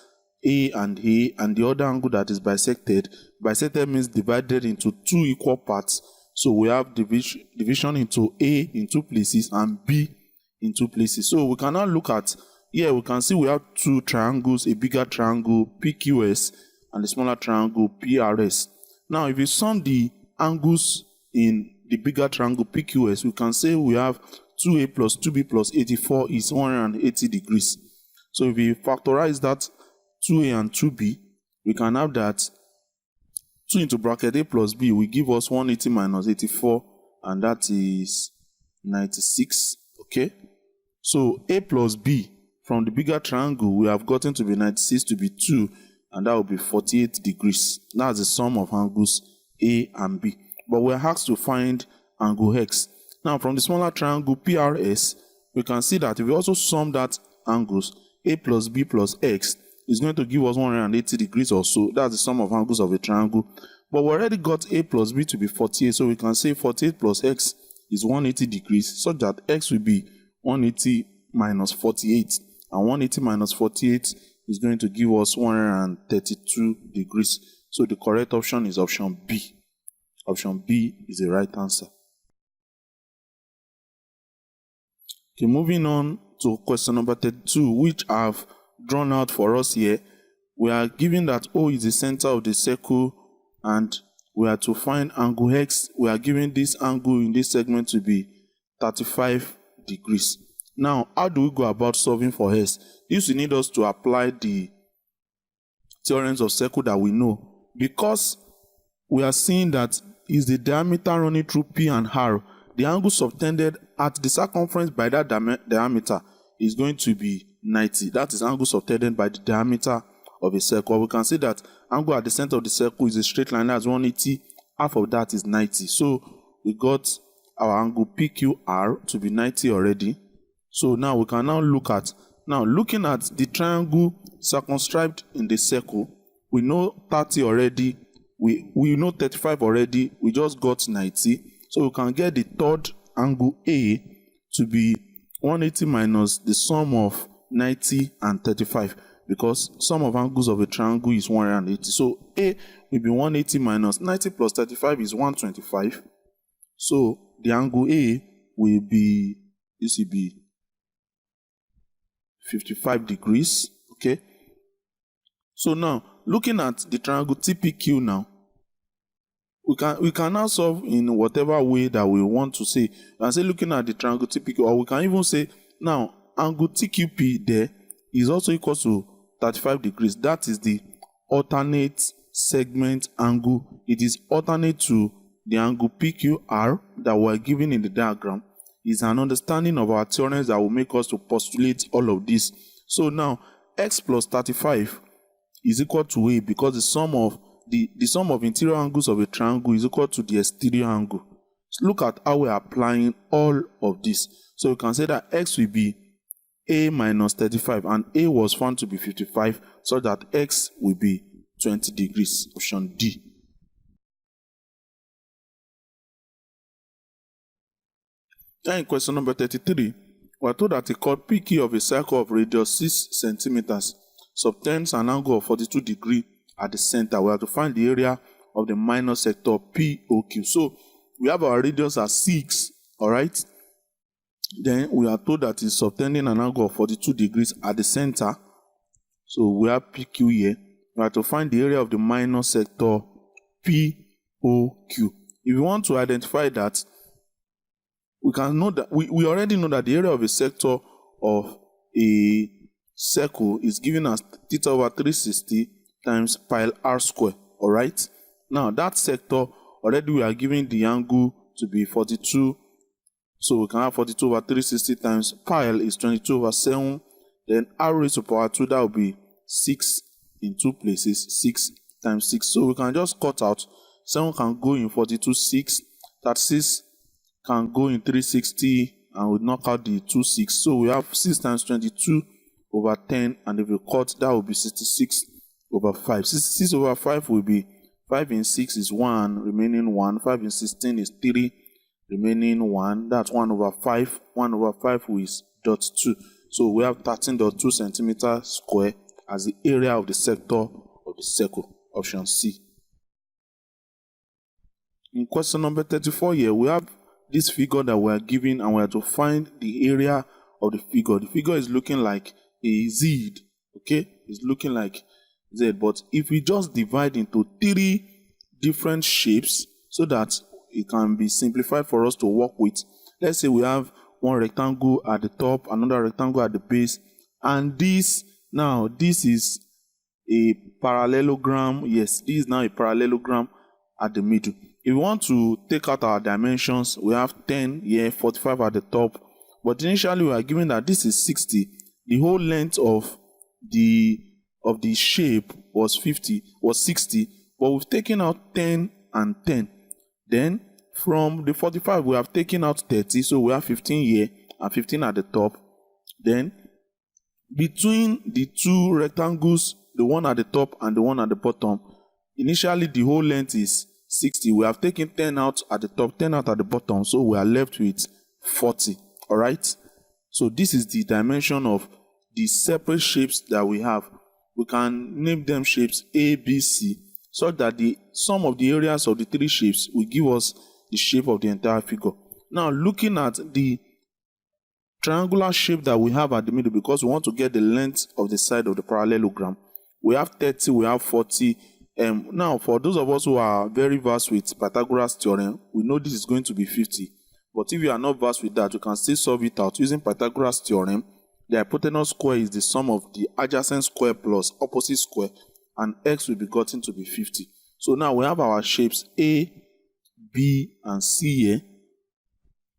A, and the other angle that is bisected. Bisected means divided into two equal parts. So we have division into A in two places and B in two places. So we can now look at, here we can see we have two triangles, a bigger triangle PQS and a smaller triangle PRS. Now if you sum the angles in the bigger triangle PQS, we can say we have 2a plus 2b plus 84 is 180 degrees. So if we factorize that 2a and 2b, we can have that 2 into bracket a plus b will give us 180 minus 84, and that is 96. Okay, so a plus b from the bigger triangle we have gotten to be 96 to be 2, and that will be 48 degrees. That's the sum of angles a and b. But we're asked to find angle x. Now from the smaller triangle PRS, we can see that if we also sum that angles, a plus b plus x is going to give us 180 degrees or so. That's the sum of angles of a triangle. But we already got a plus b to be 48, so we can say 48 plus x is 180 degrees, such that x will be 180 minus 48. And 180 minus 48 is going to give us 132 degrees. So the correct option is option B. Option B is the right answer. Okay, moving on to question number 32, which I've drawn out for us here. We are given that O is the center of the circle and we are to find angle X. We are given this angle in this segment to be 35 degrees. Now, how do we go about solving for S? This will need us to apply the theorems of circle that we know. Because we are seeing that is the diameter running through P and R, the angle subtended at the circumference by that diameter is going to be 90. That is angle subtended by the diameter of a circle. We can say that angle at the center of the circle is a straight line, that's 180. Half of that is 90. So we got our angle PQR to be 90 already. So now we can now look at, looking at the triangle circumscribed in the circle, we know 30 already, we know 35 already, we just got 90. So we can get the third angle A to be 180 minus the sum of 90 and 35, because sum of angles of a triangle is 180. So A will be 180 minus 90 plus 35 is 125. So the angle A will be, this will be 55 degrees. Okay. So now looking at the triangle TPQ now, we can now solve in whatever way that we want to say. And say looking at the triangle TPQ, or we can even say now angle TQP there is also equal to 35 degrees. That is the alternate segment angle. It is alternate to the angle PQR that we are given in the diagram. Is an understanding of our theorems that will make us to postulate all of this. So now x plus 35 is equal to A, because the sum of interior angles of a triangle is equal to the exterior angle. So look at how we are applying all of this. So we can say that x will be A minus 35, and A was found to be 55, so that x will be 20 degrees. Option D. Then in question number 33, we are told that a chord PQ of a circle of radius 6 centimeters subtends an angle of 42 degrees at the center. We have to find the area of the minor sector POQ. So we have our radius at 6, alright? Then we are told that it's subtending an angle of 42 degrees at the center. So we have PQ here. We have to find the area of the minor sector POQ. If we want to identify that, we can know that we already know that the area of a sector of a circle is given as theta over 360 times pi r square. Alright? Now that sector, already we are given the angle to be 42. So we can have 42 over 360 times pi is 22 over 7. Then r raised to power 2, that will be 6 in two places. 6 times 6. So we can just cut out. 7 can go in 42, 6. That 6 can go in 360, and we knock out the 2 6. So we have 6 times 22 over 10, and if we cut, that will be 66 over 5. 66 over 5 will be 5 in 6 is 1, remaining 1. 5 in 16 is 3, remaining 1. That's 1 over 5. 1 over 5 is dot 2. So we have 13.2 centimeters square as the area of the sector of the circle. Option C. In question number 34 here, we have this figure that we are given and we are to find the area of the figure. The figure is looking like a Z, okay? It's looking like Z, but if we just divide into 3 different shapes so that it can be simplified for us to work with. Let's say we have one rectangle at the top, another rectangle at the base, and this is a parallelogram. Yes, this is now a parallelogram at the middle. If we want to take out our dimensions, we have 10 here, 45 at the top, but initially we are given that this is 60. The whole length of the shape was 60, but we've taken out 10 and 10. Then from the 45 we have taken out 30, so we have 15 here and 15 at the top. Then between the two rectangles, the one at the top and the one at the bottom, initially the whole length is 60. We have taken 10 out at the top, 10 out at the bottom, so we are left with 40. All right, so this is the dimension of the separate shapes that we have. We can name them shapes A, B, C, so that the sum of the areas of the 3 shapes will give us the shape of the entire figure. Now, looking at the triangular shape that we have at the middle, because we want to get the length of the side of the parallelogram, we have 30, we have 40. Now, for those of us who are very versed with Pythagoras theorem, we know this is going to be 50. But if you are not versed with that, you can still solve it out using Pythagoras theorem. The hypotenuse square is the sum of the adjacent square plus opposite square, and x will be gotten to be 50. So now we have our shapes A, B, and C here.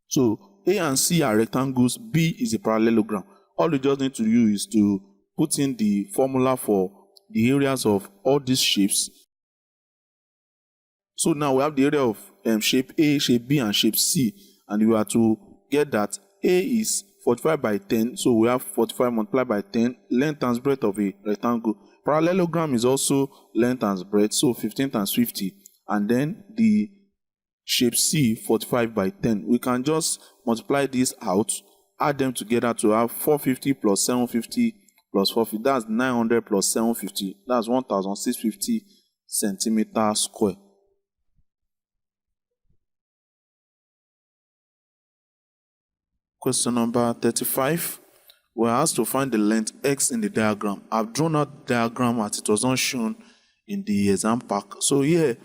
So A and C are rectangles, B is a parallelogram. All you just need to do is to put in the formula for the areas of all these shapes. So now we have the area of shape A, shape B, and shape C. And we are to get that A is 45 by 10, so we have 45 multiplied by 10, length times breadth of a rectangle. Parallelogram is also length times breadth, so 15 times 50. And then the shape C, 45 by 10. We can just multiply this out, add them together to have 450 plus 750 plus 450. That's 900 plus 750. That's 1650 centimeters square. Question number 35. We're asked to find the length x in the diagram. I've drawn out the diagram as it was not shown in the exam pack. So here,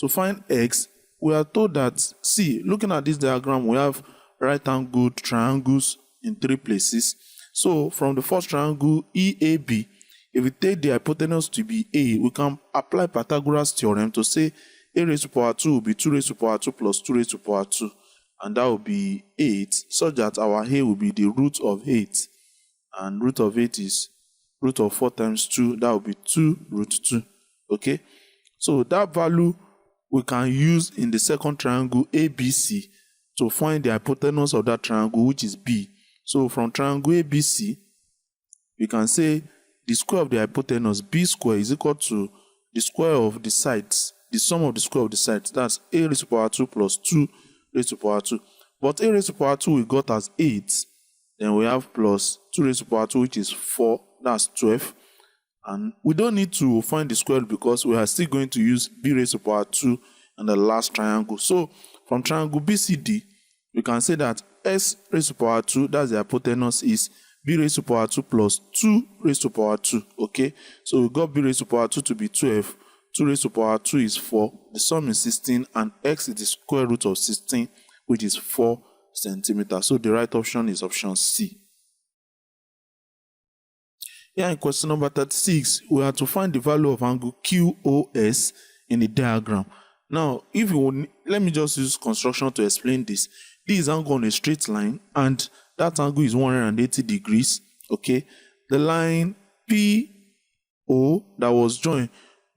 to find x, we are told that, see, looking at this diagram, we have right angle triangles in 3 places. So from the first triangle, EAB, if we take the hypotenuse to be A, we can apply Pythagoras theorem to say a raised to power 2 will be 2 raised to power 2 plus 2 raised to power 2. And that will be 8, such that our A will be the root of 8. And root of 8 is root of 4 times 2. That will be 2 root 2. Okay? So that value we can use in the second triangle ABC to find the hypotenuse of that triangle, which is B. So from triangle ABC, we can say the square of the hypotenuse, B square, is equal to the square of the sides, the sum of the square of the sides. That's A raised to power 2 plus 2 raised to power 2. But A raised to power 2 we got as 8. Then we have plus 2 raised to power 2, which is 4. That's 12. And we don't need to find the square root because we are still going to use B raised to power 2 in the last triangle. So from triangle BCD, we can say that S raised to power 2, that's the hypotenuse, is B raised to power 2 plus 2 raised to power 2. Okay, so we got B raised to power 2 to be 12. 2 raised to power 2 is 4. The sum is 16, and x is the square root of 16, which is 4 centimeters. So the right option is option C. Here in question number 36, we are to find the value of angle QOS in the diagram. Now, if you would, let me just use construction to explain this. This is angle on a straight line, and that angle is 180 degrees. Okay, the line PO that was joined,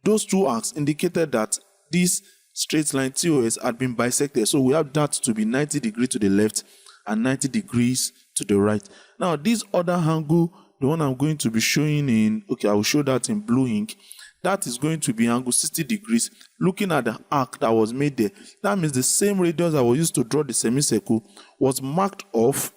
those two arcs indicated that this straight line TOS had been bisected. So we have that to be 90 degrees to the left and 90 degrees to the right. Now, this other angle, the one I'm going to be showing in, okay, I will show that in blue ink. that is going to be angle 60 degrees. Looking at the arc that was made there, that means the same radius that was used to draw the semicircle was marked off,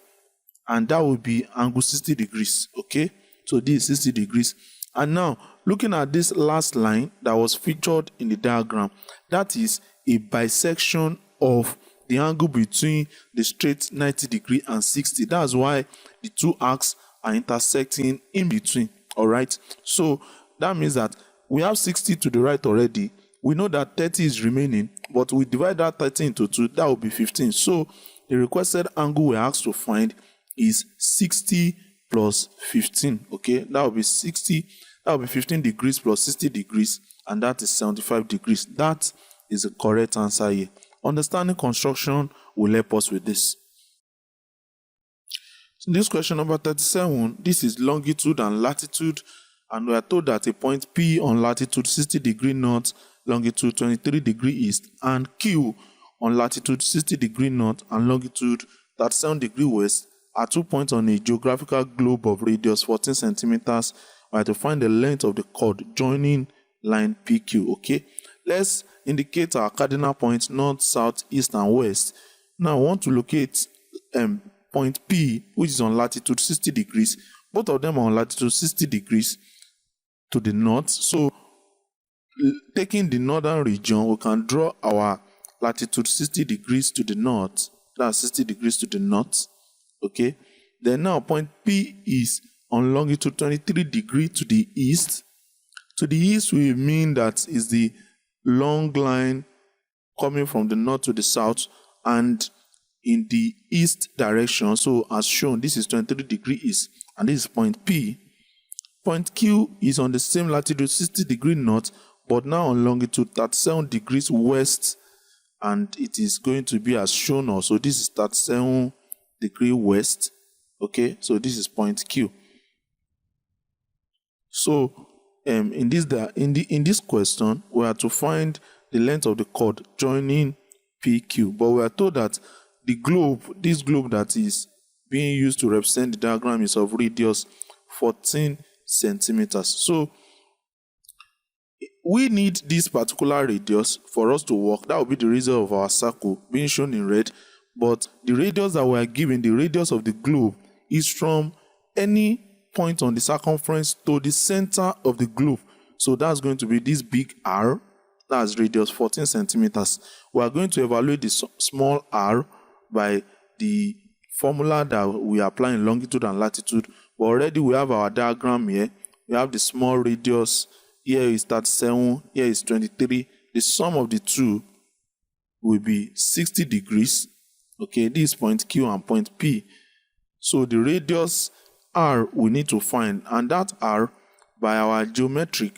and that will be angle 60 degrees. Okay, so this is 60 degrees. And now, looking at this last line that was featured in the diagram, that is a bisection of the angle between the straight 90 degree and 60. That's why the two arcs are intersecting in between. All right, so that means that we have 60 to the right already. We know that 30 is remaining, but we divide that 30 into 2, that will be 15. So the requested angle we're asked to find is 60 plus 15. Okay, that will be 60, that will be 15 degrees plus 60 degrees, and that is 75 degrees. That is the correct answer here. Understanding construction will help us with this. So this question number 37, this is longitude and latitude, and we are told that a point P on latitude 60 degree north, longitude 23 degree east, and Q on latitude 60 degree north and longitude 37 degree west are 2 points on a geographical globe of radius 14 centimeters. We have to find the length of the chord joining line PQ. Okay, let's indicate our cardinal points north, south, east, and west. Now I want to locate point P, which is on latitude 60 degrees. Both of them are on latitude 60 degrees to the north. So taking the northern region, we can draw our latitude 60 degrees to the north. That's 60 degrees to the north. Okay, then now point P is on longitude 23 degree to the east. To the east will mean that is the long line coming from the north to the south and in the east direction. So as shown, this is 23 degree east, and this is point P. Point Q is on the same latitude 60 degree north, but now on longitude 37 degrees west, and it is going to be as shown also. This is 37 degree west. Okay, so this is point Q. So in this question, we are to find the length of the chord joining PQ, but we are told that the globe, this globe that is being used to represent the diagram, is of radius 14 centimeters. So we need this particular radius for us to work. That will be the radius of our circle being shown in red. But the radius that we are given, the radius of the globe, is from any point on the circumference to the center of the globe. So that's going to be this big R. That's radius 14 centimeters. We are going to evaluate the small r by the formula that we apply in longitude and latitude. But already we have our diagram here. We have the small radius. Here is 37, here is 23. The sum of the two will be 60 degrees. Okay, this is point Q and point P. So the radius R we need to find, and that R by geometry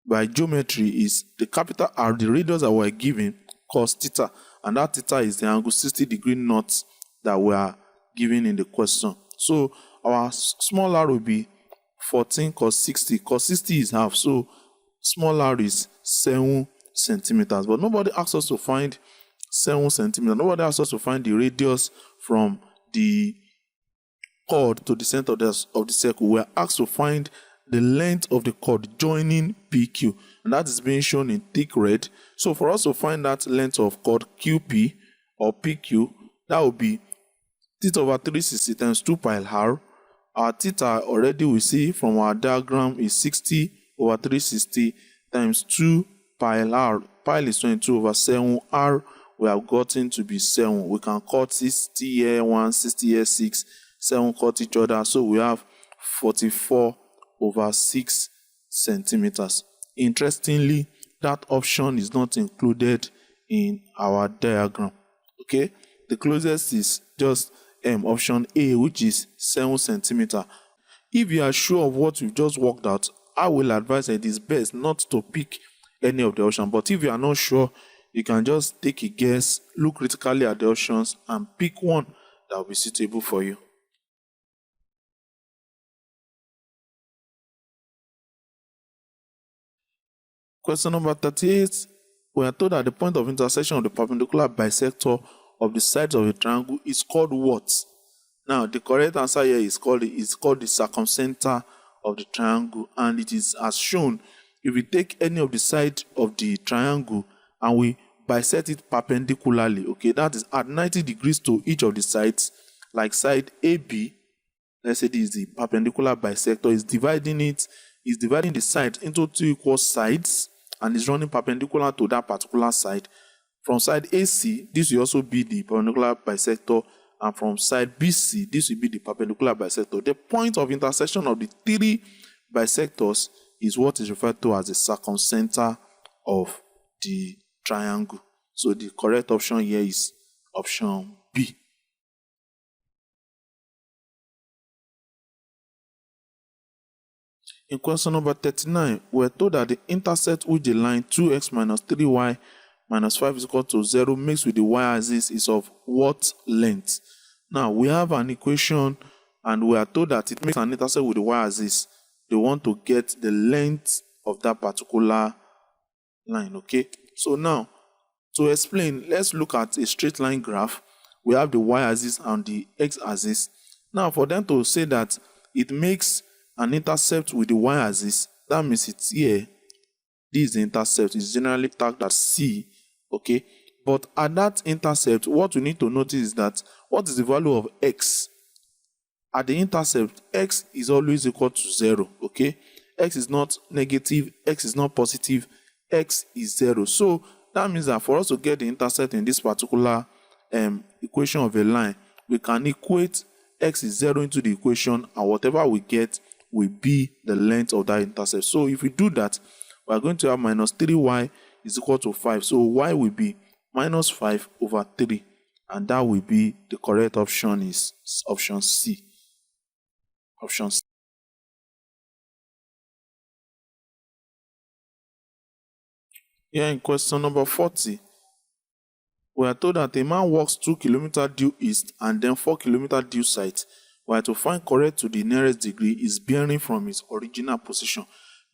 is the capital R, the radius that we're given, cos theta, and that theta is the angle 60 degree north that we are given in the question. So our small r will be 14 cos 60. Cos 60 is half, so small r is 7 centimeters. But nobody asks us to find 7 centimeters. Nobody asks us to find the radius from the chord to the center of the circle. We are asked to find the length of the chord joining PQ, and that is being shown in thick red. So for us to find that length of chord QP or PQ, that will be theta over 360 times 2 pi r. Our theta already we see from our diagram is 60 over 360 times 2 pi r. Pi is 22 over 7. R we have gotten to be 7. We can cut 60 here 1, 60 here 6, 7 cut each other. So we have 44 over 6 centimeters. Interestingly, that option is not included in our diagram. Okay, the closest is just option A, which is 7 centimeters. If you are sure of what you've just worked out, I will advise that it is best not to pick any of the options. But if you are not sure, you can just take a guess, look critically at the options, and pick one that will be suitable for you. Question number 38. We are told that the point of intersection of the perpendicular bisector of the sides of a triangle is called what? Now, the correct answer here is called the circumcenter of the triangle, and it is as shown if we take any of the side of the triangle and we bisect it perpendicularly, okay, that is at 90 degrees to each of the sides, like side AB, let's say this is the perpendicular bisector, is dividing the side into two equal sides and is running perpendicular to that particular side. From side AC, this will also be the perpendicular bisector, and from side BC, this will be the perpendicular bisector. The point of intersection of the three bisectors is what is referred to as the circumcenter of the triangle. So the correct option here is option B. In question number 39, we're told that the intercept with the line 2x minus 3y minus 5 is equal to 0 mixed with the y-axis is of what length? Now, we have an equation and we are told that it makes an intercept with the y-axis. They want to get the length of that particular line, okay? So now, to explain, let's look at a straight line graph. We have the y-axis and the x-axis. Now, for them to say that it makes an intercept with the y-axis, that means it's here. This is the intercept. It's generally tagged as C, okay? But at that intercept, what we need to notice is that what is the value of x? At the intercept, x is always equal to 0, okay? X is not negative, x is not positive, x is 0. So that means that for us to get the intercept in this particular equation of a line, we can equate x is 0 into the equation, and whatever we get will be the length of that intercept. So if we do that, we are going to have minus 3y is equal to 5. So y will be minus 5 over 3. And that will be the correct option is option C. Option C. Here in question number 40, we are told that a man walks 2 kilometers due east and then 4 kilometers due south. While to find correct to the nearest degree is bearing from its original position.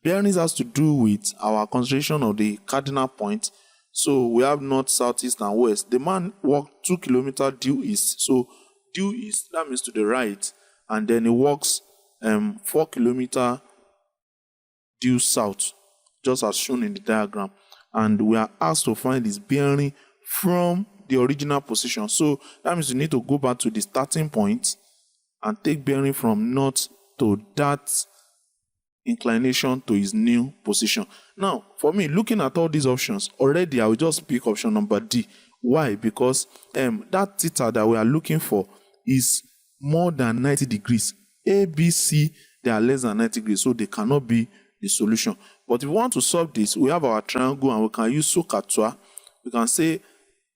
Bearings has to do with our consideration of the cardinal point. So we have north, south, east, and west. The man walked 2 kilometers due east. So due east, that means to the right. And then he walks 4 kilometers due south, just as shown in the diagram. And we are asked to find his bearing from the original position. So that means you need to go back to the starting point and take bearing from north to that inclination to his new position. Now, for me, looking at all these options, already I will just pick option number D. Why? Because that theta that we are looking for is more than 90 degrees. A, B, C, they are less than 90 degrees, so they cannot be the solution. But if we want to solve this, we have our triangle and we can use SOHCAHTOA. We can say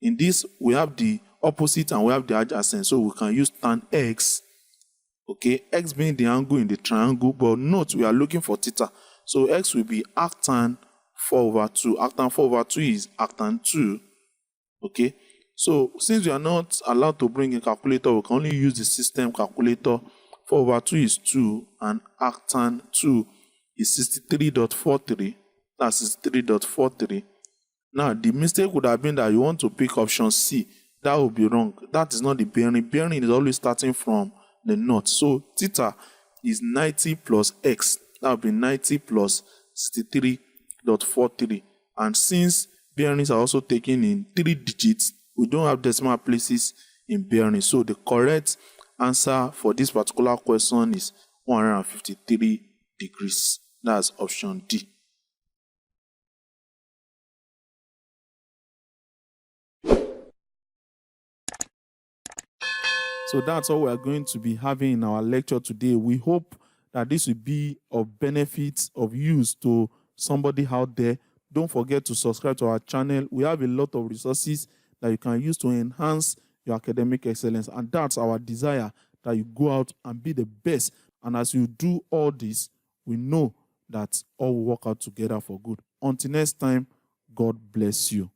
in this, we have the opposite and we have the adjacent, so we can use tan x. Okay, x being the angle in the triangle, but note we are looking for theta. So x will be arctan 4 over 2. Arctan 4 over 2 is arctan 2. Okay, so since we are not allowed to bring a calculator, we can only use the system calculator. 4 over 2 is 2, and arctan 2 is 63.43. That's 63.43. Now, the mistake would have been that you want to pick option C. That would be wrong. That is not the bearing. Bearing is always starting from the north. So theta is 90 plus x. That will be 90 plus 63.43. And since bearings are also taken in 3 digits, we don't have decimal places in bearings. So the correct answer for this particular question is 153 degrees. That's option D. So that's all we are going to be having in our lecture today. We hope that this will be of benefit, of use to somebody out there. Don't forget to subscribe to our channel. We have a lot of resources that you can use to enhance your academic excellence. And that's our desire, that you go out and be the best. And as you do all this, we know that all will work out together for good. Until next time, God bless you.